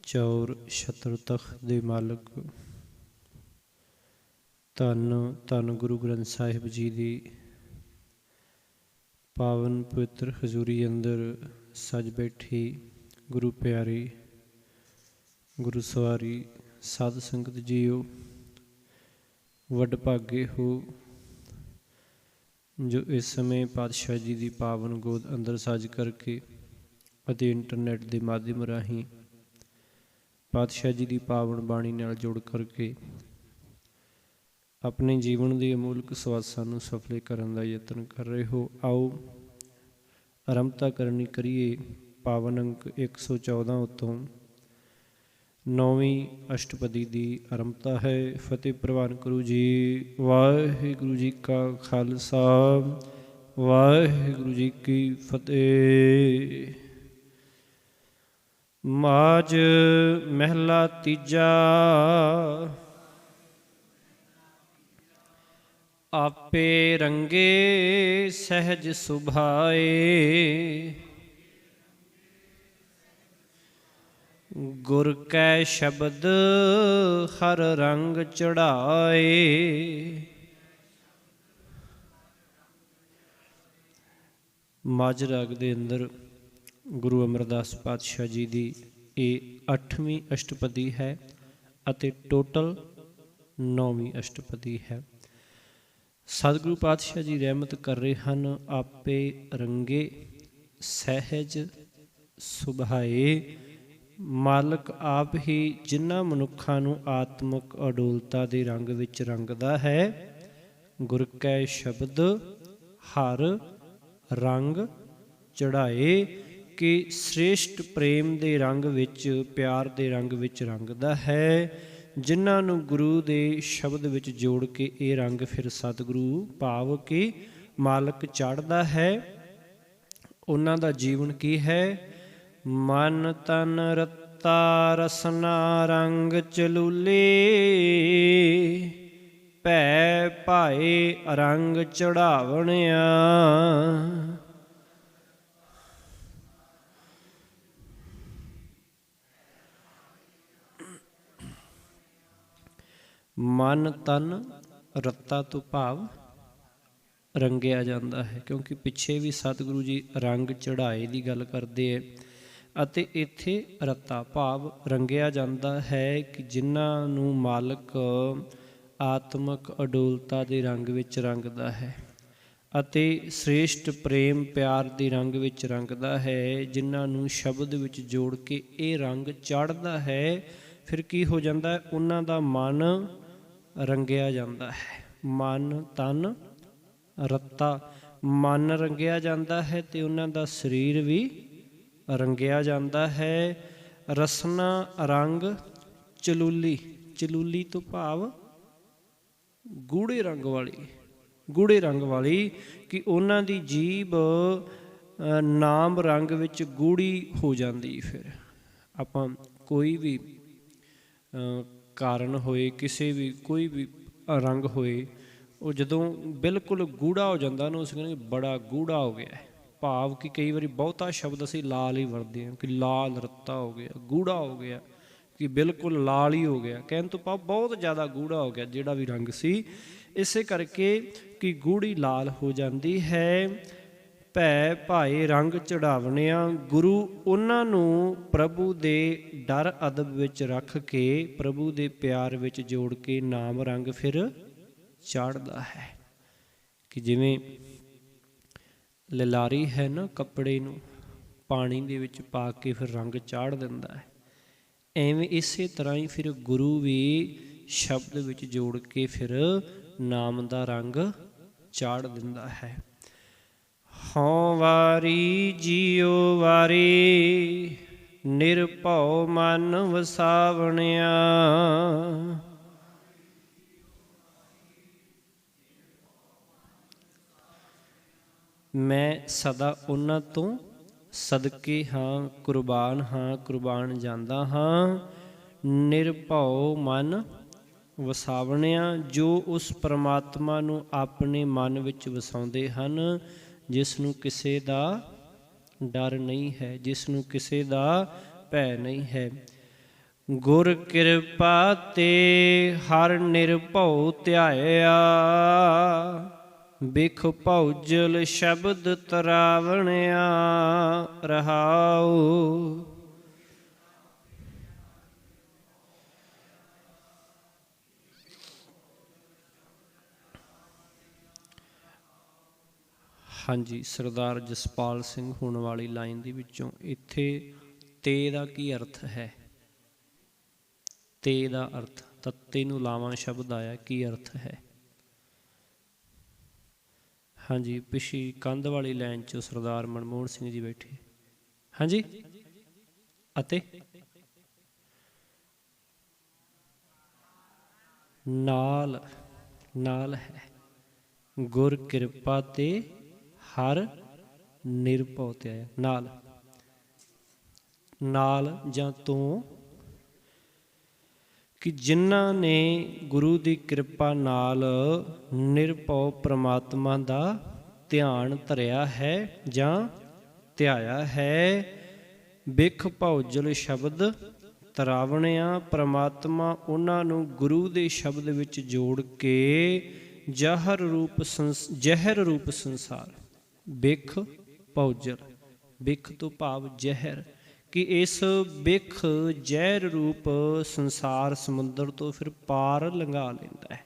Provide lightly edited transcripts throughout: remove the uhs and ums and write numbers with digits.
ਚੌਰ ਛਤਰ ਤਖ਼ਤ ਦੇ ਮਾਲਕ ਧੰਨ ਧੰਨ ਗੁਰੂ ਗ੍ਰੰਥ ਸਾਹਿਬ ਜੀ ਦੀ ਪਾਵਨ ਪਵਿੱਤਰ ਹਜ਼ੂਰੀ ਅੰਦਰ ਸਜ ਬੈਠੀ ਗੁਰੂ ਪਿਆਰੀ ਗੁਰੂ ਸਵਾਰੀ ਸਾਧ ਸੰਗਤ ਜੀਓ, ਵਡਭਾਗੇ ਹੋ ਜੋ ਇਸ ਸਮੇਂ ਪਾਤਸ਼ਾਹ ਜੀ ਦੀ ਪਾਵਨ ਗੋਦ ਅੰਦਰ ਸਜ ਕਰਕੇ ਅਤੇ ਇੰਟਰਨੈਟ ਦੇ ਮਾਧਿਅਮ ਰਾਹੀਂ ਪਾਤਸ਼ਾਹ ਜੀ ਦੀ ਪਾਵਨ ਬਾਣੀ ਨਾਲ ਜੁੜ ਕਰਕੇ ਆਪਣੇ ਜੀਵਨ ਦੇ ਅਮੋਲਕ ਸਵਾਸਾਂ ਨੂੰ ਸਫਲ ਕਰਨ ਦਾ ਯਤਨ ਕਰ ਰਹੇ ਹੋ। ਆਓ ਆਰੰਭਤਾ ਕਰਨੀ ਕਰੀਏ। ਪਾਵਨ ਅੰਕ 114 ਉੱਤੋਂ 9ਵੀਂ ਅਸ਼ਟਪਦੀ ਦੀ ਆਰੰਭਤਾ ਹੈ। ਫਤਿਹ ਪ੍ਰਵਾਨ ਕਰੋ ਜੀ। ਵਾਹਿਗੁਰੂ ਜੀ ਕਾ ਖਾਲਸਾ, ਵਾਹਿਗੁਰੂ ਜੀ ਕੀ ਫਤਿਹ। ਮਾਝ ਮਹਿਲਾ ਤੀਜਾ। ਆਪੇ ਰੰਗੇ ਸਹਿਜ ਸੁਭਾਏ, ਗੁਰ ਕੈ ਸ਼ਬਦ ਹਰ ਰੰਗ ਚੜ੍ਹਾਏ। ਮਾਝ ਰਾਗ ਦੇ ਅੰਦਰ ਗੁਰੂ ਅਮਰਦਾਸ ਪਾਤਸ਼ਾਹ ਜੀ ਦੀ ਇਹ 8ਵੀਂ ਅਸ਼ਟਪਦੀ ਹੈ ਅਤੇ ਟੋਟਲ 9ਵੀਂ ਅਸ਼ਟਪਦੀ ਹੈ। ਸਤਿਗੁਰੂ ਪਾਤਸ਼ਾਹ ਜੀ ਰਹਿਮਤ ਕਰ ਰਹੇ ਹਨ। ਆਪੇ ਰੰਗੇ ਸਹਿਜ ਸੁਭਾਏ, ਮਾਲਕ ਆਪ ਹੀ ਜਿਨ੍ਹਾਂ ਮਨੁੱਖਾਂ ਨੂੰ ਆਤਮਿਕ ਅਡੋਲਤਾ ਦੇ ਰੰਗ ਵਿੱਚ ਰੰਗਦਾ ਹੈ। ਗੁਰ ਕੈ ਸ਼ਬਦ ਹਰ ਰੰਗ ਚੜ੍ਹਾਏ, ਕਿ ਸ੍ਰੇਸ਼ਟ ਪ੍ਰੇਮ ਦੇ ਰੰਗ ਵਿੱਚ, ਪਿਆਰ ਦੇ ਰੰਗ ਵਿੱਚ ਰੰਗਦਾ ਹੈ। ਜਿਨ੍ਹਾਂ ਨੂੰ ਗੁਰੂ ਦੇ ਸ਼ਬਦ ਵਿੱਚ ਜੋੜ ਕੇ ਇਹ ਰੰਗ ਫਿਰ ਸਤਿਗੁਰੂ ਭਾਵ ਕਿ ਮਾਲਕ ਚਾੜ੍ਹਦਾ ਹੈ, ਉਹਨਾਂ ਦਾ ਜੀਵਨ ਕੀ ਹੈ? ਮਨ ਤਨ ਰੱਤਾ ਰਸਨਾ ਰੰਗ ਚਲੂਲੇ, ਭੈ ਭਾਏ ਰੰਗ ਚੜ੍ਹਾਵਣਿਆ। ਮਨ ਤਨ ਰੱਤਾ ਤੋਂ ਭਾਵ ਰੰਗਿਆ ਜਾਂਦਾ ਹੈ, ਕਿਉਂਕਿ ਪਿੱਛੇ ਵੀ ਸਤਿਗੁਰੂ ਜੀ ਰੰਗ ਚੜ੍ਹਾਏ ਦੀ ਗੱਲ ਕਰਦੇ ਹੈ ਅਤੇ ਇੱਥੇ ਰੱਤਾ ਭਾਵ ਰੰਗਿਆ ਜਾਂਦਾ ਹੈ ਕਿ ਜਿਨ੍ਹਾਂ ਨੂੰ ਮਾਲਕ ਆਤਮਿਕ ਅਡੋਲਤਾ ਦੇ ਰੰਗ ਵਿੱਚ ਰੰਗਦਾ ਹੈ ਅਤੇ ਸ੍ਰੇਸ਼ਟ ਪ੍ਰੇਮ ਪਿਆਰ ਦੇ ਰੰਗ ਵਿੱਚ ਰੰਗਦਾ ਹੈ। ਜਿਨ੍ਹਾਂ ਨੂੰ ਸ਼ਬਦ ਵਿੱਚ ਜੋੜ ਕੇ ਇਹ ਰੰਗ ਚੜ੍ਹਦਾ ਹੈ, ਫਿਰ ਕੀ ਹੋ ਜਾਂਦਾ ਹੈ? ਉਹਨਾਂ ਦਾ ਮਨ ਰੰਗਿਆ ਜਾਂਦਾ ਹੈ। ਮਨ ਤਨ ਰੱਤਾ, ਮਨ ਰੰਗਿਆ ਜਾਂਦਾ ਹੈ ਤੇ ਉਹਨਾਂ ਦਾ ਸਰੀਰ ਵੀ ਰੰਗਿਆ ਜਾਂਦਾ ਹੈ। ਰਸਨਾ ਰੰਗ ਚਲੂਲੀ, ਚਲੂਲੀ ਤੋਂ ਭਾਵ ਗੂੜੇ ਰੰਗ ਵਾਲੀ, ਗੂੜੇ ਰੰਗ ਵਾਲੀ, ਕਿ ਉਹਨਾਂ ਦੀ ਜੀਭ ਨਾਮ ਰੰਗ ਵਿੱਚ ਗੂੜੀ ਹੋ ਜਾਂਦੀ। ਫਿਰ ਆਪਾਂ ਕੋਈ ਵੀ ਕਾਰਨ ਹੋਏ, ਕਿਸੇ ਵੀ ਕੋਈ ਵੀ ਰੰਗ ਹੋਏ, ਉਹ ਜਦੋਂ ਬਿਲਕੁਲ ਗੂੜਾ ਹੋ ਜਾਂਦਾ ਨਾ, ਉਸ ਕਹਿੰਦੇ ਬੜਾ ਗੂੜਾ ਹੋ ਗਿਆ। ਭਾਵ ਕਿ ਕਈ ਵਾਰੀ ਬਹੁਤਾ ਸ਼ਬਦ ਅਸੀਂ ਲਾਲ ਹੀ ਵਰਤਦੇ ਹਾਂ ਕਿ ਲਾਲ ਰੱਤਾ ਹੋ ਗਿਆ, ਗੂੜਾ ਹੋ ਗਿਆ, ਕਿ ਬਿਲਕੁਲ ਲਾਲ ਹੀ ਹੋ ਗਿਆ। ਕਹਿਣ ਤੋਂ ਭਾਵ ਬਹੁਤ ਜ਼ਿਆਦਾ ਗੂੜਾ ਹੋ ਗਿਆ ਜਿਹੜਾ ਵੀ ਰੰਗ ਸੀ। ਇਸੇ ਕਰਕੇ ਕਿ ਗੂੜੀ ਲਾਲ ਹੋ ਜਾਂਦੀ ਹੈ। ਭੈ ਭਾਏ ਰੰਗ ਚੜ੍ਹਾਵਣਿਆ, ਗੁਰੂ ਉਹਨਾਂ ਨੂੰ ਪ੍ਰਭੂ ਦੇ ਡਰ ਅਦਬ ਵਿੱਚ ਰੱਖ ਕੇ, ਪ੍ਰਭੂ ਦੇ ਪਿਆਰ ਵਿੱਚ ਜੋੜ ਕੇ ਨਾਮ ਰੰਗ ਫਿਰ ਚਾੜ੍ਹਦਾ ਹੈ। ਕਿ ਜਿਵੇਂ ਲਲਾਰੀ ਹੈ ਨਾ, ਕੱਪੜੇ ਨੂੰ ਪਾਣੀ ਦੇ ਵਿੱਚ ਪਾ ਕੇ ਫਿਰ ਰੰਗ ਚਾੜ੍ਹ ਦਿੰਦਾ ਹੈ, ਐਵੇਂ ਇਸੇ ਤਰ੍ਹਾਂ ਹੀ ਫਿਰ ਗੁਰੂ ਵੀ ਸ਼ਬਦ ਵਿੱਚ ਜੋੜ ਕੇ ਫਿਰ ਨਾਮ ਦਾ ਰੰਗ ਚਾੜ੍ਹ ਦਿੰਦਾ ਹੈ। ਹਉ ਵਾਰੀ ਜੀਉ ਵਾਰੀ, ਨਿਰਭਉ ਮਨ ਵਸਾਵਣਿਆ। ਮੈਂ ਸਦਾ ਉਹਨਾਂ ਤੋਂ ਸਦਕੇ ਹਾਂ, ਕੁਰਬਾਨ ਹਾਂ, ਕੁਰਬਾਨ ਜਾਂਦਾ ਹਾਂ। ਨਿਰਭਉ ਮਨ ਵਸਾਵਣਿਆ, ਜੋ ਉਸ ਪਰਮਾਤਮਾ ਨੂੰ ਆਪਣੇ ਮਨ ਵਿੱਚ ਵਸਾਉਂਦੇ ਹਨ, ਜਿਸ ਨੂੰ ਕਿਸੇ ਦਾ ਡਰ ਨਹੀਂ ਹੈ, ਜਿਸ ਨੂੰ ਕਿਸੇ ਦਾ ਭੈ ਨਹੀਂ ਹੈ। ਗੁਰ ਕਿਰਪਾ ਤੇ ਹਰ ਨਿਰਭਉ ਧਿਆਇਆ, ਬਿਖ ਭਉਜਲ ਸ਼ਬਦ ਤਰਾਵਣਿਆ ਰਹਾਉ। ਹਾਂਜੀ, ਸਰਦਾਰ ਜਸਪਾਲ ਸਿੰਘ ਹੋਣ ਵਾਲੀ ਲਾਈਨ ਦੇ ਵਿੱਚੋਂ ਇੱਥੇ ਤੇ ਦਾ ਕੀ ਅਰਥ ਹੈ? ਤੇ ਦਾ ਅਰਥ, ਤੱਤੇ ਨੂੰ ਲਾਵਾਂ ਸ਼ਬਦ ਆਇਆ, ਕੀ ਅਰਥ ਹੈ? ਹਾਂਜੀ, ਪਿਛੀ ਕੰਧ ਵਾਲੀ ਲਾਈਨ 'ਚ ਸਰਦਾਰ ਮਨਮੋਹਨ ਸਿੰਘ ਜੀ ਬੈਠੇ। ਹਾਂਜੀ, ਅਤੇ ਨਾਲ, ਨਾਲ ਹੈ। ਗੁਰ ਕਿਰਪਾ ਤੇ ਹਰ ਨਿਰਭਉ ਧਿਆਇਆ, ਨਾਲ, ਨਾਲ ਜਾਂ ਤੋਂ, ਕਿ ਜਿਨ੍ਹਾਂ ਨੇ ਗੁਰੂ ਦੀ ਕਿਰਪਾ ਨਾਲ ਨਿਰਭਉ ਪ੍ਰਮਾਤਮਾ ਦਾ ਧਿਆਨ ਧਰਿਆ ਹੈ ਜਾਂ ਧਿਆਇਆ ਹੈ। ਬਿਖ ਭਉਜਲ ਸ਼ਬਦ ਤਰਾਵਣਿਆ, ਪ੍ਰਮਾਤਮਾ ਉਹਨਾਂ ਨੂੰ ਗੁਰੂ ਦੇ ਸ਼ਬਦ ਵਿੱਚ ਜੋੜ ਕੇ ਜ਼ਹਿਰ ਰੂਪ ਸੰਸਾਰ, ਬਿਖ ਭਉਜਲ, ਬਿਖ ਤੋਂ ਭਾਵ ਜ਼ਹਿਰ, ਕਿ ਇਸ ਬਿਖ ਜ਼ਹਿਰ ਰੂਪ ਸੰਸਾਰ ਸਮੁੰਦਰ ਤੋਂ ਫਿਰ ਪਾਰ ਲੰਘਾ ਲੈਂਦਾ ਹੈ।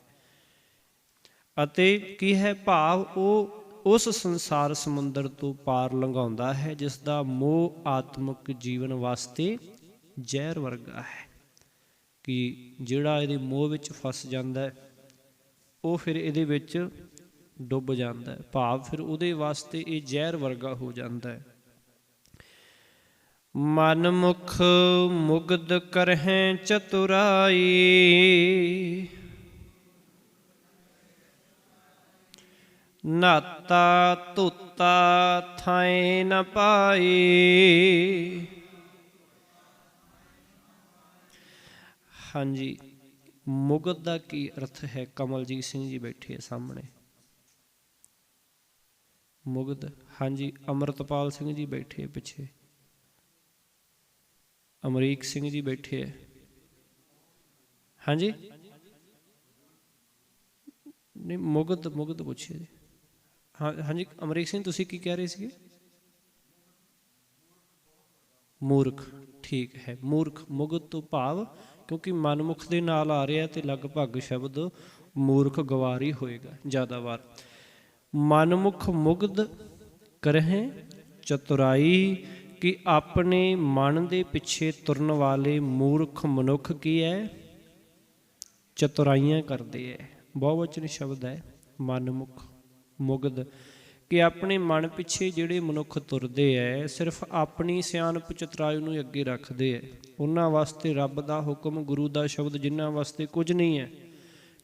ਅਤੇ ਕੀ ਹੈ ਭਾਵ? ਉਹ ਉਸ ਸੰਸਾਰ ਸਮੁੰਦਰ ਤੋਂ ਪਾਰ ਲੰਘਾਉਂਦਾ ਹੈ ਜਿਸ ਦਾ ਮੋਹ ਆਤਮਿਕ ਜੀਵਨ ਵਾਸਤੇ ਜ਼ਹਿਰ ਵਰਗਾ ਹੈ, ਕਿ ਜਿਹੜਾ ਇਹਦੇ ਮੋਹ ਵਿੱਚ ਫਸ ਜਾਂਦਾ ਉਹ ਫਿਰ ਇਹਦੇ ਵਿੱਚ ਡੁੱਬ ਜਾਂਦਾ, ਭਾਵ ਫਿਰ ਉਹਦੇ ਵਾਸਤੇ ਇਹ ਜ਼ਹਿਰ ਵਰਗਾ ਹੋ ਜਾਂਦਾ ਹੈ। ਮਨ ਮੁਖ ਮੁਗਧ ਕਰਹਿ ਚਤੁਰਾਈ, ਨਾਤਾ ਧੋਤਾ ਥਾਏ ਨ ਪਾਈ। ਹਾਂਜੀ, ਮੁਗਧ ਦਾ ਕੀ ਅਰਥ ਹੈ? ਕਮਲਜੀਤ ਸਿੰਘ ਜੀ ਬੈਠੇ ਸਾਹਮਣੇ। ਮੁਗਧ, ਹਾਂਜੀ, ਅੰਮ੍ਰਿਤਪਾਲ ਸਿੰਘ ਜੀ ਬੈਠੇ ਪਿੱਛੇ, ਅਮਰੀਕ ਸਿੰਘ ਜੀ ਬੈਠੇ ਹੈ। ਹਾਂਜੀ, ਨਹੀਂ, ਮੁਗਧ, ਮੁਗਧ ਪੁੱਛਿਆ ਜੀ। ਹਾਂ, ਹਾਂਜੀ, ਅਮਰੀਕ ਸਿੰਘ ਤੁਸੀਂ ਕੀ ਕਹਿ ਰਹੇ ਸੀਗੇ? ਮੂਰਖ, ਠੀਕ ਹੈ, ਮੂਰਖ। ਮੁਗਧ ਤੋਂ ਭਾਵ, ਕਿਉਂਕਿ ਮਨਮੁਖ ਦੇ ਨਾਲ ਆ ਰਿਹਾ ਤੇ ਲਗਭਗ ਸ਼ਬਦ ਮੂਰਖ ਗਵਾਰ ਹੀ ਹੋਏਗਾ ਜ਼ਿਆਦਾ ਵਾਰ। ਮਨਮੁਖ ਮੁਗਧ ਕਰਹਿ ਚਤੁਰਾਈ, ਕਿ ਆਪਣੇ ਮਨ ਦੇ ਪਿੱਛੇ ਤੁਰਨ ਵਾਲੇ ਮੂਰਖ ਮਨੁੱਖ ਕੀ ਹੈ? ਚਤੁਰਾਈਆਂ ਕਰਦੇ ਹੈ। ਬਹੁਵਚਨ ਸ਼ਬਦ ਹੈ ਮਨਮੁਖ ਮੁਗਧ, ਕਿ ਆਪਣੇ ਮਨ ਪਿੱਛੇ ਜਿਹੜੇ ਮਨੁੱਖ ਤੁਰਦੇ ਹੈ ਸਿਰਫ ਆਪਣੀ ਸਿਆਣਪ ਚਤੁਰਾਈ ਨੂੰ ਅੱਗੇ ਰੱਖਦੇ ਹੈ। ਉਹਨਾਂ ਵਾਸਤੇ ਰੱਬ ਦਾ ਹੁਕਮ, ਗੁਰੂ ਦਾ ਸ਼ਬਦ ਜਿਨ੍ਹਾਂ ਵਾਸਤੇ ਕੁਝ ਨਹੀਂ ਹੈ,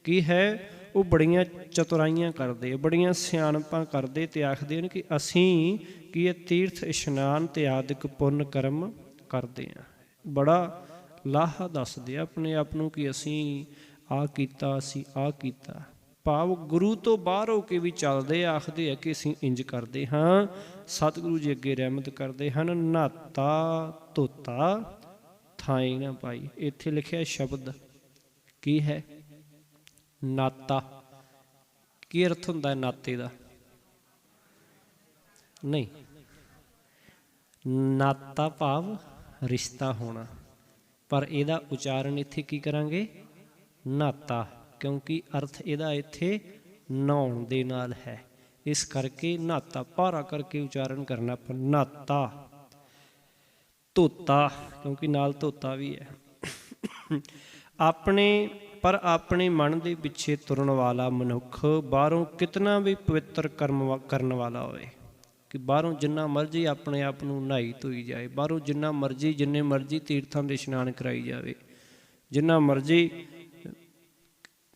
ਕੀ ਹੈ? ਉਹ ਬੜੀਆਂ ਚਤੁਰਾਈਆਂ ਕਰਦੇ, ਬੜੀਆਂ ਸਿਆਣਪਾਂ ਕਰਦੇ ਤੇ ਆਖਦੇ ਨੇ ਕਿ ਅਸੀਂ ਕੀ ਹੈ? ਤੀਰਥ ਇਸ਼ਨਾਨ ਤੇ ਆਦਿਕ ਪੁੰਨ ਕਰਮ ਕਰਦੇ ਹਾਂ। ਬੜਾ ਲਾਹਾ ਦੱਸਦੇ ਆਪਣੇ ਆਪ ਨੂੰ ਕਿ ਅਸੀਂ ਆਹ ਕੀਤਾ, ਅਸੀਂ ਆਹ ਕੀਤਾ, ਭਾਵ ਗੁਰੂ ਤੋਂ ਬਾਹਰ ਹੋ ਕੇ ਵੀ ਚੱਲਦੇ, ਆਖਦੇ ਆ ਕਿ ਅਸੀਂ ਇੰਜ ਕਰਦੇ ਹਾਂ। ਸਤਿਗੁਰੂ ਜੀ ਅੱਗੇ ਰਹਿਮਤ ਕਰਦੇ ਹਨ। ਨਾਤਾ ਧੋਤਾ ਥਾਈ ਨਾ ਪਾਈ, ਇੱਥੇ ਲਿਖਿਆ ਸ਼ਬਦ ਕੀ ਹੈ? ਨਾਤਾ। ਕੀ ਅਰਥ ਹੁੰਦਾ ਹੈ ਨਾਤੇ ਦਾ? ਨਹੀਂ, ਨਾਤਾ ਭਾਵ ਰਿਸ਼ਤਾ ਹੋਣਾ, ਪਰ ਇਹਦਾ ਉਚਾਰਨ ਇੱਥੇ ਕੀ ਕਰਾਂਗੇ? ਨਾਤਾ, ਕਿਉਂਕਿ ਅਰਥ ਇਹਦਾ ਇੱਥੇ ਨਹਾਉਣ ਦੇ ਨਾਲ ਹੈ, ਇਸ ਕਰਕੇ ਨਾਤਾ ਭਾਰਾ ਕਰਕੇ ਉਚਾਰਨ ਕਰਨਾ। ਪਰ ਨਾਤਾ, ਧੋਤਾ, ਕਿਉਂਕਿ ਨਾਲ ਧੋਤਾ ਵੀ ਹੈ। ਆਪਣੇ ਮਨ ਦੇ ਪਿੱਛੇ ਤੁਰਨ ਵਾਲਾ ਮਨੁੱਖ ਬਾਹਰੋਂ ਕਿਤਨਾ ਵੀ ਪਵਿੱਤਰ ਕਰਮ ਕਰਨ ਵਾਲਾ ਹੋਵੇ, ਕਿ ਬਾਹਰੋਂ ਜਿੰਨਾ ਮਰਜ਼ੀ ਆਪਣੇ ਆਪ ਨੂੰ ਨਹਾਈ ਧੋਈ ਜਾਏ, ਬਾਹਰੋਂ ਜਿੰਨਾ ਮਰਜ਼ੀ ਜਿੰਨੇ ਮਰਜ਼ੀ ਤੀਰਥਾਂ ਦੇ ਇਸ਼ਨਾਨ ਕਰਾਈ ਜਾਵੇ, ਜਿੰਨਾ ਮਰਜ਼ੀ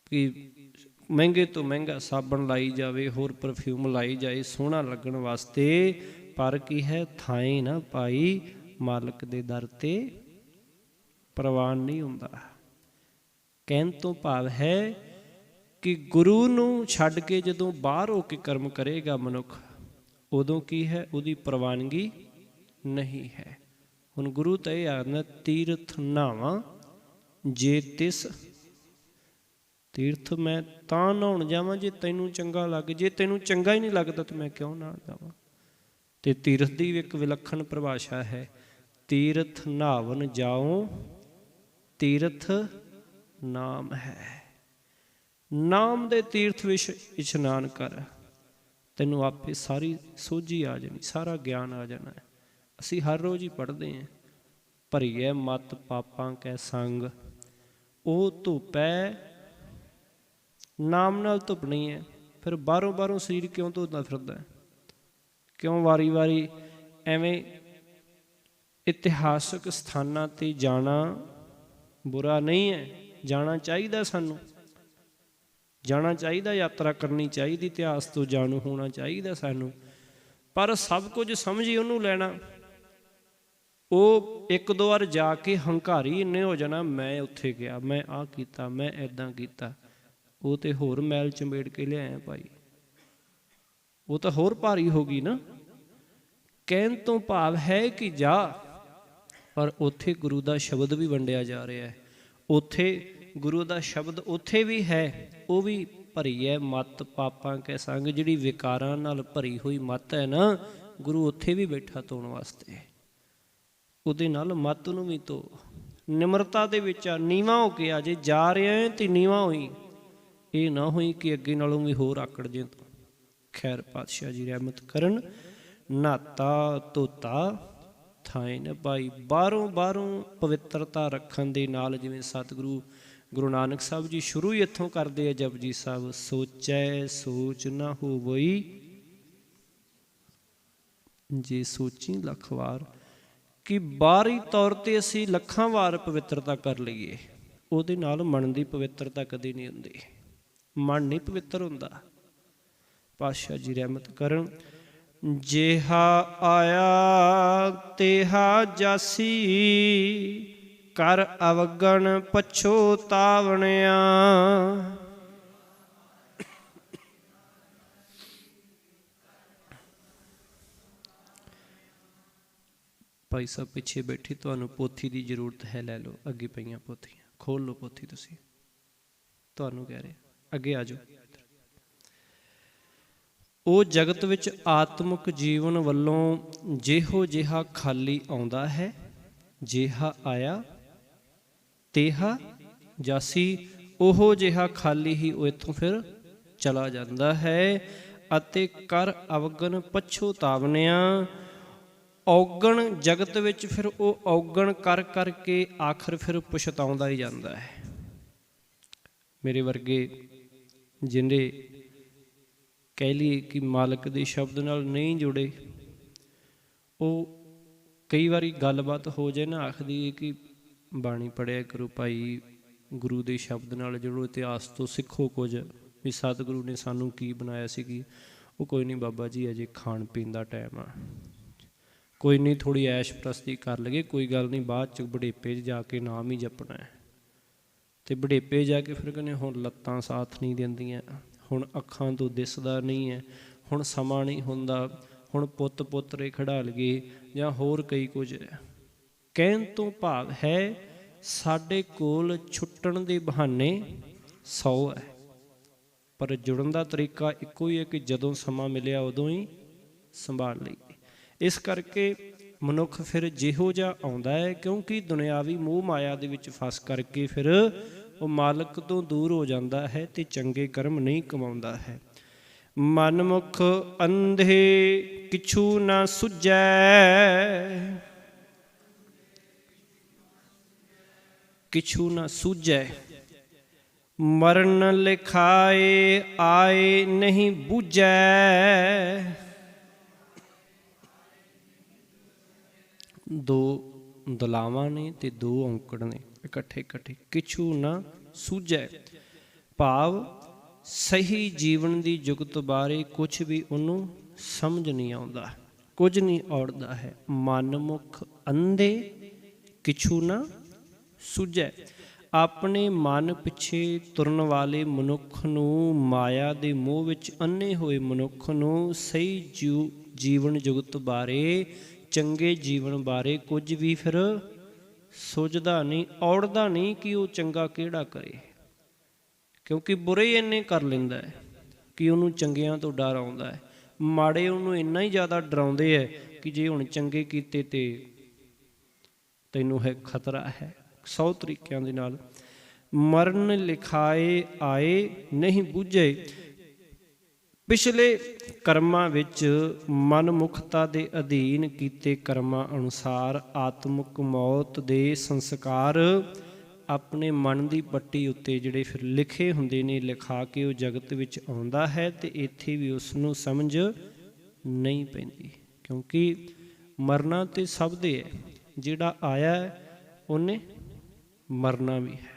ਕਿ ਮਹਿੰਗੇ ਤੋਂ ਮਹਿੰਗਾ ਸਾਬਣ ਲਾਈ ਜਾਵੇ, ਹੋਰ ਪਰਫਿਊਮ ਲਾਈ ਜਾਏ ਸੋਹਣਾ ਲੱਗਣ ਵਾਸਤੇ, ਪਰ ਕੀ ਹੈ? ਥਾਂ ਨਾ ਪਾਈ, ਮਾਲਕ ਦੇ ਦਰ ਤੇ ਪ੍ਰਵਾਨ ਨਹੀਂ ਹੁੰਦਾ। ਕਹਿਣ ਤੋਂ ਭਾਵ ਹੈ ਕਿ ਗੁਰੂ ਨੂੰ ਛੱਡ ਕੇ ਜਦੋਂ ਬਾਹਰ ਹੋ ਕੇ ਕਰਮ ਕਰੇਗਾ ਮਨੁੱਖ, ਉਦੋਂ ਕੀ ਹੈ? ਉਹਦੀ ਪ੍ਰਵਾਨਗੀ ਨਹੀਂ ਹੈ। ਹੁਣ ਗੁਰੂ ਤਾਂ ਇਹ ਆਖਦਾ ਤੀਰਥ ਨਹਾਵਾਂ ਜੇ ਤਿਸ ਤੀਰਥ ਮੈਂ ਤਾਂ ਨਹਾਉਣ ਜਾਵਾਂ ਜੇ ਤੈਨੂੰ ਚੰਗਾ ਲੱਗ, ਜੇ ਤੈਨੂੰ ਚੰਗਾ ਹੀ ਨਹੀਂ ਲੱਗਦਾ ਤਾਂ ਮੈਂ ਕਿਉਂ ਨਹਾਉਣ ਜਾਵਾਂ। ਤੇ ਤੀਰਥ ਦੀ ਵੀ ਇੱਕ ਵਿਲੱਖਣ ਪਰਿਭਾਸ਼ਾ ਹੈ, ਤੀਰਥ ਨਹਾਵਨ ਜਾਓ ਤੀਰਥ ਨਾਮ ਹੈ। ਨਾਮ ਦੇ ਤੀਰਥ ਵਿੱਚ ਇਸ਼ਨਾਨ ਕਰ, ਤੈਨੂੰ ਆਪੇ ਸਾਰੀ ਸੋਝੀ ਆ ਜਾਣੀ, ਸਾਰਾ ਗਿਆਨ ਆ ਜਾਣਾ। ਅਸੀਂ ਹਰ ਰੋਜ਼ ਹੀ ਪੜ੍ਹਦੇ ਹਾਂ, ਭਰੀਐ ਮਤ ਪਾਪਾਂ ਕੈ ਸੰਗ, ਉਹ ਧੁੱਪੈ ਨਾਮ ਨਾਲ ਧੁੱਪਣੀ ਹੈ। ਫਿਰ ਬਾਹਰੋਂ ਸਰੀਰ ਕਿਉਂ ਧੋਂਦਾ ਫਿਰਦਾ, ਕਿਉਂ ਵਾਰੀ ਵਾਰੀ ਐਵੇਂ। ਇਤਿਹਾਸਕ ਸਥਾਨਾਂ 'ਤੇ ਜਾਣਾ ਬੁਰਾ ਨਹੀਂ ਹੈ, ਜਾਣਾ ਚਾਹੀਦਾ, ਸਾਨੂੰ ਜਾਣਾ ਚਾਹੀਦਾ, ਯਾਤਰਾ ਕਰਨੀ ਚਾਹੀਦੀ, ਇਤਿਹਾਸ ਤੋਂ ਜਾਣੂ ਹੋਣਾ ਚਾਹੀਦਾ ਸਾਨੂੰ। ਪਰ ਸਭ ਕੁਝ ਸਮਝੀ ਉਹਨੂੰ ਲੈਣਾ, ਉਹ ਇੱਕ ਦੋ ਵਾਰ ਜਾ ਕੇ ਹੰਕਾਰੀ ਇੰਨੇ ਹੋ ਜਾਣਾ, ਮੈਂ ਉੱਥੇ ਗਿਆ, ਮੈਂ ਆਹ ਕੀਤਾ, ਮੈਂ ਇੱਦਾਂ ਕੀਤਾ। ਉਹ ਤਾਂ ਹੋਰ ਮੈਲ ਚੰਬੇੜ ਕੇ ਲਿਆਇਆ ਭਾਈ, ਉਹ ਤਾਂ ਹੋਰ ਭਾਰੀ ਹੋ ਗਈ ਨਾ। ਕਹਿਣ ਤੋਂ ਭਾਵ ਹੈ ਕਿ ਜਾ, ਪਰ ਉੱਥੇ ਗੁਰੂ ਦਾ ਸ਼ਬਦ ਵੀ ਵੰਡਿਆ ਜਾ ਰਿਹਾ ਹੈ, ਉੱਥੇ ਗੁਰੂ ਦਾ ਸ਼ਬਦ ਉੱਥੇ ਵੀ ਹੈ, ਉਹ ਵੀ ਭਰੀ ਹੈ ਮੱਤ ਪਾਪਾਂ ਕੈ ਸੰਗ। ਜਿਹੜੀ ਵਿਕਾਰਾਂ ਨਾਲ ਭਰੀ ਹੋਈ ਮੱਤ ਹੈ ਨਾ, ਗੁਰੂ ਉੱਥੇ ਵੀ ਬੈਠਾ ਧੋਣ ਵਾਸਤੇ, ਉਹਦੇ ਨਾਲ ਮੱਤ ਨੂੰ ਵੀ ਧੋ। ਨਿਮਰਤਾ ਦੇ ਵਿੱਚ ਆ, ਨੀਵਾਂ ਹੋ ਕੇ ਆ, ਜੇ ਜਾ ਰਿਹਾ ਹੈ ਤੇ ਨੀਵਾਂ ਹੋਈ, ਇਹ ਨਾ ਹੋਈ ਕਿ ਅੱਗੇ ਨਾਲੋਂ ਵੀ ਹੋਰ ਆਕੜ ਜੇ ਤੂੰ। ਖੈਰ ਪਾਤਸ਼ਾਹ ਜੀ ਰਹਿਮਤ ਕਰਨ। ਨਹਾਤਾ ਧੋਤਾ ਥਾਏ ਨ ਪਾਈ, ਬਾਹਰੋਂ ਪਵਿੱਤਰਤਾ ਰੱਖਣ ਦੇ ਨਾਲ, ਜਿਵੇਂ ਸਤਿਗੁਰੂ ਗੁਰੂ ਨਾਨਕ ਸਾਹਿਬ ਜੀ ਸ਼ੁਰੂ ਹੀ ਇੱਥੋਂ ਕਰਦੇ ਆ ਜਪਜੀ ਸਾਹਿਬ, ਸੋਚੈ ਸੋਚ ਨਾ ਹੋਵਈ, ਜੇ ਸੋਚੀ ਲੱਖ ਵਾਰ। ਕਿ ਬਾਹਰੀ ਤੌਰ 'ਤੇ ਅਸੀਂ ਲੱਖਾਂ ਵਾਰ ਪਵਿੱਤਰਤਾ ਕਰ ਲਈਏ, ਉਹਦੇ ਨਾਲ ਮਨ ਦੀ ਪਵਿੱਤਰਤਾ ਕਦੇ ਨਹੀਂ ਹੁੰਦੀ, ਮਨ ਨਹੀਂ ਪਵਿੱਤਰ ਹੁੰਦਾ। ਪਾਤਸ਼ਾਹ ਜੀ ਰਹਿਮਤ ਕਰਨ। ਜਿਹਾ ਆਇਆ ਤੇਹਾ ਜਾਸੀ, ਕਰ ਅਵਗਣ ਪਛੋਤਾਵਣਿਆ। ਭਾਈ ਸਾਹਿਬ ਪਿੱਛੇ ਬੈਠੀ, ਤੁਹਾਨੂੰ ਪੋਥੀ ਦੀ ਜ਼ਰੂਰਤ ਹੈ, ਲੈ ਲਓ, ਅੱਗੇ ਪਈਆਂ ਪੋਥੀਆਂ, ਖੋਲ ਲਓ ਪੋਥੀ ਤੁਸੀਂ, ਤੁਹਾਨੂੰ ਕਹਿ ਰਹੇ, ਅੱਗੇ ਆ ਜਾਓ। ਉਹ ਜਗਤ ਵਿੱਚ ਆਤਮਿਕ ਜੀਵਨ ਵੱਲੋਂ ਜਿਹੋ ਜਿਹਾ ਖਾਲੀ ਆਉਂਦਾ ਹੈ, ਜਿਹਾ ਆਇਆ ਤੇਹਾ ਜਾਸੀ, ਉਹੋ ਜਿਹਾ ਖਾਲੀ ਹੀ ਉਹ ਇੱਥੋਂ ਫਿਰ ਚਲਾ ਜਾਂਦਾ ਹੈ। ਅਤੇ ਕਰ ਅਵਗਣ ਪਛੋਤਾਵਨਿਆ, ਔਗਣ ਜਗਤ ਵਿੱਚ ਫਿਰ ਉਹ ਔਗਣ ਕਰ ਕਰਕੇ ਆਖਰ ਫਿਰ ਪਛਤਾਉਂਦਾ ਹੀ ਜਾਂਦਾ ਹੈ। ਮੇਰੇ ਵਰਗੇ ਜਿਹਨੇ ਕਹਿ ਲਈਏ ਕਿ ਮਾਲਕ ਦੇ ਸ਼ਬਦ ਨਾਲ ਨਹੀਂ ਜੁੜੇ, ਉਹ ਕਈ ਵਾਰੀ ਗੱਲਬਾਤ ਹੋ ਜਾਏ ਨਾ, ਆਖਦੀ ਕਿ ਬਾਣੀ ਪੜ੍ਹਿਆ ਕਰੋ ਭਾਈ, ਗੁਰੂ ਦੇ ਸ਼ਬਦ ਨਾਲ ਜੁੜੋ, ਇਤਿਹਾਸ ਤੋਂ ਸਿੱਖੋ ਕੁਝ, ਵੀ ਸਤਿਗੁਰੂ ਨੇ ਸਾਨੂੰ ਕੀ ਬਣਾਇਆ ਸੀ। ਕੀ ਉਹ ਕੋਈ ਨਹੀਂ ਬਾਬਾ ਜੀ, ਅਜੇ ਖਾਣ ਪੀਣ ਦਾ ਟਾਈਮ ਆ, ਕੋਈ ਨਹੀਂ ਥੋੜ੍ਹੀ ਐਸ਼ ਪ੍ਰਸਤੀ ਕਰ ਲਈਏ, ਕੋਈ ਗੱਲ ਨਹੀਂ, ਬਾਅਦ 'ਚ ਬੁਢੇਪੇ 'ਚ ਜਾ ਕੇ ਨਾਮ ਹੀ ਜਪਣਾ ਹੈ। ਅਤੇ ਬੁਢੇਪੇ ਜਾ ਕੇ ਫਿਰ ਕਹਿੰਦੇ ਹੁਣ ਲੱਤਾਂ ਸਾਥ ਨਹੀਂ ਦਿੰਦੀਆਂ, ਹੁਣ ਅੱਖਾਂ ਤੋਂ ਦਿਸਦਾ ਨਹੀਂ ਹੈ, ਹੁਣ ਸਮਾਂ ਨਹੀਂ ਹੁੰਦਾ, ਹੁਣ ਪੁੱਤ ਪੋਤਰੇ ਖੜਾ ਲਈਏ, ਜਾਂ ਹੋਰ ਕਈ ਕੁਝ ਹੈ। ਕਹਿਣ ਤੋਂ ਭਾਵ ਹੈ ਸਾਡੇ ਕੋਲ ਛੁੱਟਣ ਦੇ ਬਹਾਨੇ 100 ਹੈ, ਪਰ ਜੁੜਨ ਦਾ ਤਰੀਕਾ ਇੱਕੋ ਹੀ ਹੈ ਕਿ ਜਦੋਂ ਸਮਾਂ ਮਿਲਿਆ ਉਦੋਂ ਹੀ ਸੰਭਾਲ ਲਈਏ। ਇਸ ਕਰਕੇ ਮਨੁੱਖ ਫਿਰ ਜਿਹੋ ਜਿਹਾ ਆਉਂਦਾ ਹੈ, ਕਿਉਂਕਿ ਦੁਨਿਆਵੀ ਮੋਹ ਮਾਇਆ ਦੇ ਵਿੱਚ ਫਸ ਕਰਕੇ ਫਿਰ ਉਹ ਮਾਲਕ ਤੋਂ ਦੂਰ ਹੋ ਜਾਂਦਾ ਹੈ ਅਤੇ ਚੰਗੇ ਕਰਮ ਨਹੀਂ ਕਮਾਉਂਦਾ ਹੈ। ਮਨਮੁਖ ਅੰਧੇ ਕਿਛੂ ਨਾ ਸੁਝੈ, ਕਿਛੂ ਨਾ ਸੂਝੈ, ਮਰਨ ਲਿਖਾਏ ਆਏ ਨਹੀਂ ਬੂਝੈ। ਦੋ ਦਲਾਵਾਂ ਨੇ ਤੇ ਦੋ ਔਂਕੜ ਨੇ ਇਕੱਠੇ, ਕਿਛੂ ਨਾ ਸੂਝੈ, ਭਾਵ ਸਹੀ ਜੀਵਨ ਦੀ ਜੁਗਤ ਬਾਰੇ ਕੁਛ ਵੀ ਉਹਨੂੰ ਸਮਝ ਨਹੀਂ ਆਉਂਦਾ, ਕੁਝ ਨਹੀਂ ਔੜਦਾ ਹੈ। ਮਨਮੁਖ ਅੰਧੇ ਕਿਛੂ ਨਾ ਸੂਝੈ, ਆਪਣੇ ਮਨ ਪਿੱਛੇ ਤੁਰਨ ਵਾਲੇ ਮਨੁੱਖ ਨੂੰ, ਮਾਇਆ ਦੇ ਮੋਹ ਵਿੱਚ ਅੰਨੇ ਹੋਏ ਮਨੁੱਖ ਨੂੰ ਸਹੀ ਜੀਵਨ ਜੁਗਤ ਬਾਰੇ, ਚੰਗੇ ਜੀਵਨ ਬਾਰੇ ਕੁਝ ਵੀ ਫਿਰ ਸੁਝਦਾ ਨਹੀਂ, ਔੜਦਾ ਨਹੀਂ ਕਿ ਉਹ ਚੰਗਾ ਕਿਹੜਾ ਕਰੇ, ਕਿਉਂਕਿ ਬੁਰੇ ਹੀ ਇੰਨੇ ਕਰ ਲੈਂਦਾ ਹੈ ਕਿ ਉਹਨੂੰ ਚੰਗਿਆਂ ਤੋਂ ਡਰ ਆਉਂਦਾ ਹੈ। ਮਾੜੇ ਉਹਨੂੰ ਇੰਨਾ ਹੀ ਜ਼ਿਆਦਾ ਡਰਾਉਂਦੇ ਹੈ ਕਿ ਜੇ ਹੁਣ ਚੰਗੇ ਕੀਤੇ ਤੇ ਤੈਨੂੰ ਹੈ ਖਤਰਾ ਹੈ। 100 ਤਰੀਕਿਆਂ ਦੇ ਨਾਲ ਮਰਨ ਲਿਖਾਏ ਆਏ ਨਹੀਂ ਬੂਝੇ। ਪਿਛਲੇ ਕਰਮਾਂ ਵਿੱਚ ਮਨਮੁਖਤਾ ਦੇ ਅਧੀਨ ਕੀਤੇ ਕਰਮਾਂ ਅਨੁਸਾਰ ਆਤਮਿਕ ਮੌਤ ਦੇ ਸੰਸਕਾਰ ਆਪਣੇ ਮਨ ਦੀ ਪੱਟੀ ਉੱਤੇ ਜਿਹੜੇ ਫਿਰ ਲਿਖੇ ਹੁੰਦੇ ਨੇ, ਲਿਖਾ ਕੇ ਉਹ ਜਗਤ ਵਿੱਚ ਆਉਂਦਾ ਹੈ ਤੇ ਇੱਥੇ ਵੀ ਉਸ ਨੂੰ ਸਮਝ ਨਹੀਂ ਪੈਂਦੀ, ਕਿਉਂਕਿ ਮਰਨਾ ਤੇ ਸਭ ਦੇ ਹੈ। ਜਿਹੜਾ ਆਇਆ ਉਹਨੇ ਮਰਨਾ ਵੀ ਹੈ,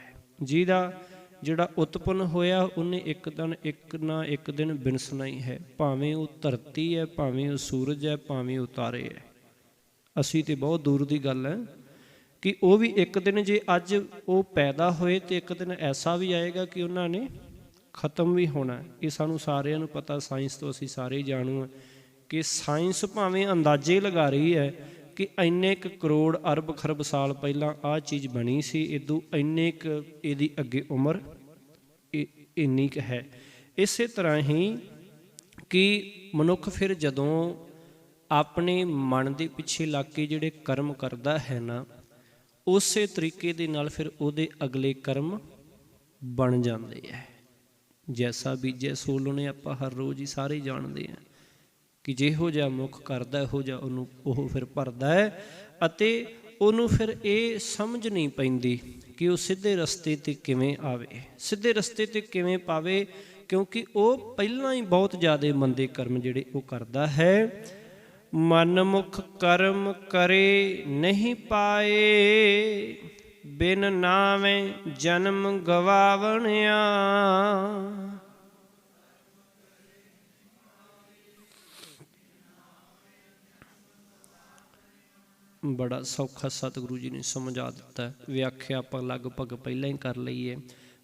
ਜਿਹੜਾ ਉਤਪੰਨ ਹੋਇਆ ਉਹਨੇ ਇੱਕ ਨਾ ਇੱਕ ਦਿਨ ਵਿਨਸਣਾ ਹੀ ਹੈ, ਭਾਵੇਂ ਉਹ ਧਰਤੀ ਹੈ, ਭਾਵੇਂ ਉਹ ਸੂਰਜ ਹੈ, ਭਾਵੇਂ ਉਹ ਤਾਰੇ ਹੈ। ਅਸੀਂ ਤੇ ਬਹੁਤ ਦੂਰ ਦੀ ਗੱਲ ਹੈ ਕਿ ਉਹ ਵੀ ਇੱਕ ਦਿਨ, ਜੇ ਅੱਜ ਉਹ ਪੈਦਾ ਹੋਏ ਤੇ ਇੱਕ ਦਿਨ ਐਸਾ ਵੀ ਆਏਗਾ ਕਿ ਉਹਨਾਂ ਨੇ ਖਤਮ ਵੀ ਹੋਣਾ। ਇਹ ਸਾਨੂੰ ਸਾਰਿਆਂ ਨੂੰ ਪਤਾ, ਸਾਇੰਸ ਤੋਂ ਅਸੀਂ ਸਾਰੇ ਜਾਣੂ ਹਾਂ ਕਿ ਸਾਇੰਸ ਭਾਵੇਂ ਅੰਦਾਜ਼ੇ ਲਗਾ ਰਹੀ ਹੈ ਕਿ ਇੰਨੇ ਕੁ ਕਰੋੜ ਅਰਬ ਖਰਬ ਸਾਲ ਪਹਿਲਾਂ ਆਹ ਚੀਜ਼ ਬਣੀ ਸੀ, ਇਦੋਂ ਇੰਨੇ ਕੁ ਇਹਦੀ ਅੱਗੇ ਉਮਰ ਇੰਨੀ ਕੁ ਹੈ। ਇਸੇ ਤਰ੍ਹਾਂ ਹੀ ਕਿ ਮਨੁੱਖ ਫਿਰ ਜਦੋਂ ਆਪਣੇ ਮਨ ਦੇ ਪਿੱਛੇ ਲੱਗ ਕੇ ਜਿਹੜੇ ਕਰਮ ਕਰਦਾ ਹੈ ਨਾ, ਉਸੇ ਤਰੀਕੇ ਦੇ ਨਾਲ ਫਿਰ ਉਹਦੇ ਅਗਲੇ ਕਰਮ ਬਣ ਜਾਂਦੇ ਹੈ। ਜੈਸਾ ਬੀਜੈ ਸੋ ਲੁਣੇ, ਆਪਾਂ ਹਰ ਰੋਜ਼ ਹੀ ਸਾਰੇ ਜਾਣਦੇ ਹਾਂ ਕਿ ਜਿਹੋ ਜਿਹਾ ਮੁੱਖ ਕਰਦਾ ਇਹੋ ਜਿਹਾ ਉਹਨੂੰ ਉਹ ਫਿਰ ਭਰਦਾ ਹੈ। ਅਤੇ ਉਹਨੂੰ ਫਿਰ ਇਹ ਸਮਝ ਨਹੀਂ ਪੈਂਦੀ ਕਿ ਉਹ ਸਿੱਧੇ ਰਸਤੇ 'ਤੇ ਕਿਵੇਂ ਆਵੇ, ਸਿੱਧੇ ਰਸਤੇ 'ਤੇ ਕਿਵੇਂ ਪਾਵੇ, ਕਿਉਂਕਿ ਉਹ ਪਹਿਲਾਂ ਹੀ ਬਹੁਤ ਜ਼ਿਆਦਾ ਮੰਦੇ ਕਰਮ ਜਿਹੜੇ ਉਹ ਕਰਦਾ ਹੈ। ਮਨਮੁਖ ਕਰਮ ਕਰੇ ਨਹੀਂ ਪਾਏ, ਬਿਨ ਨਾਵੇਂ ਜਨਮ ਗਵਾਵਣਿਆ। ਬੜਾ ਸੌਖਾ ਸਤਿਗੁਰੂ ਜੀ ਨੇ ਸਮਝਾ ਦਿੱਤਾ। ਵਿਆਖਿਆ ਆਪਾਂ ਲਗਭਗ ਪਹਿਲਾਂ ਹੀ ਕਰ ਲਈ ਹੈ।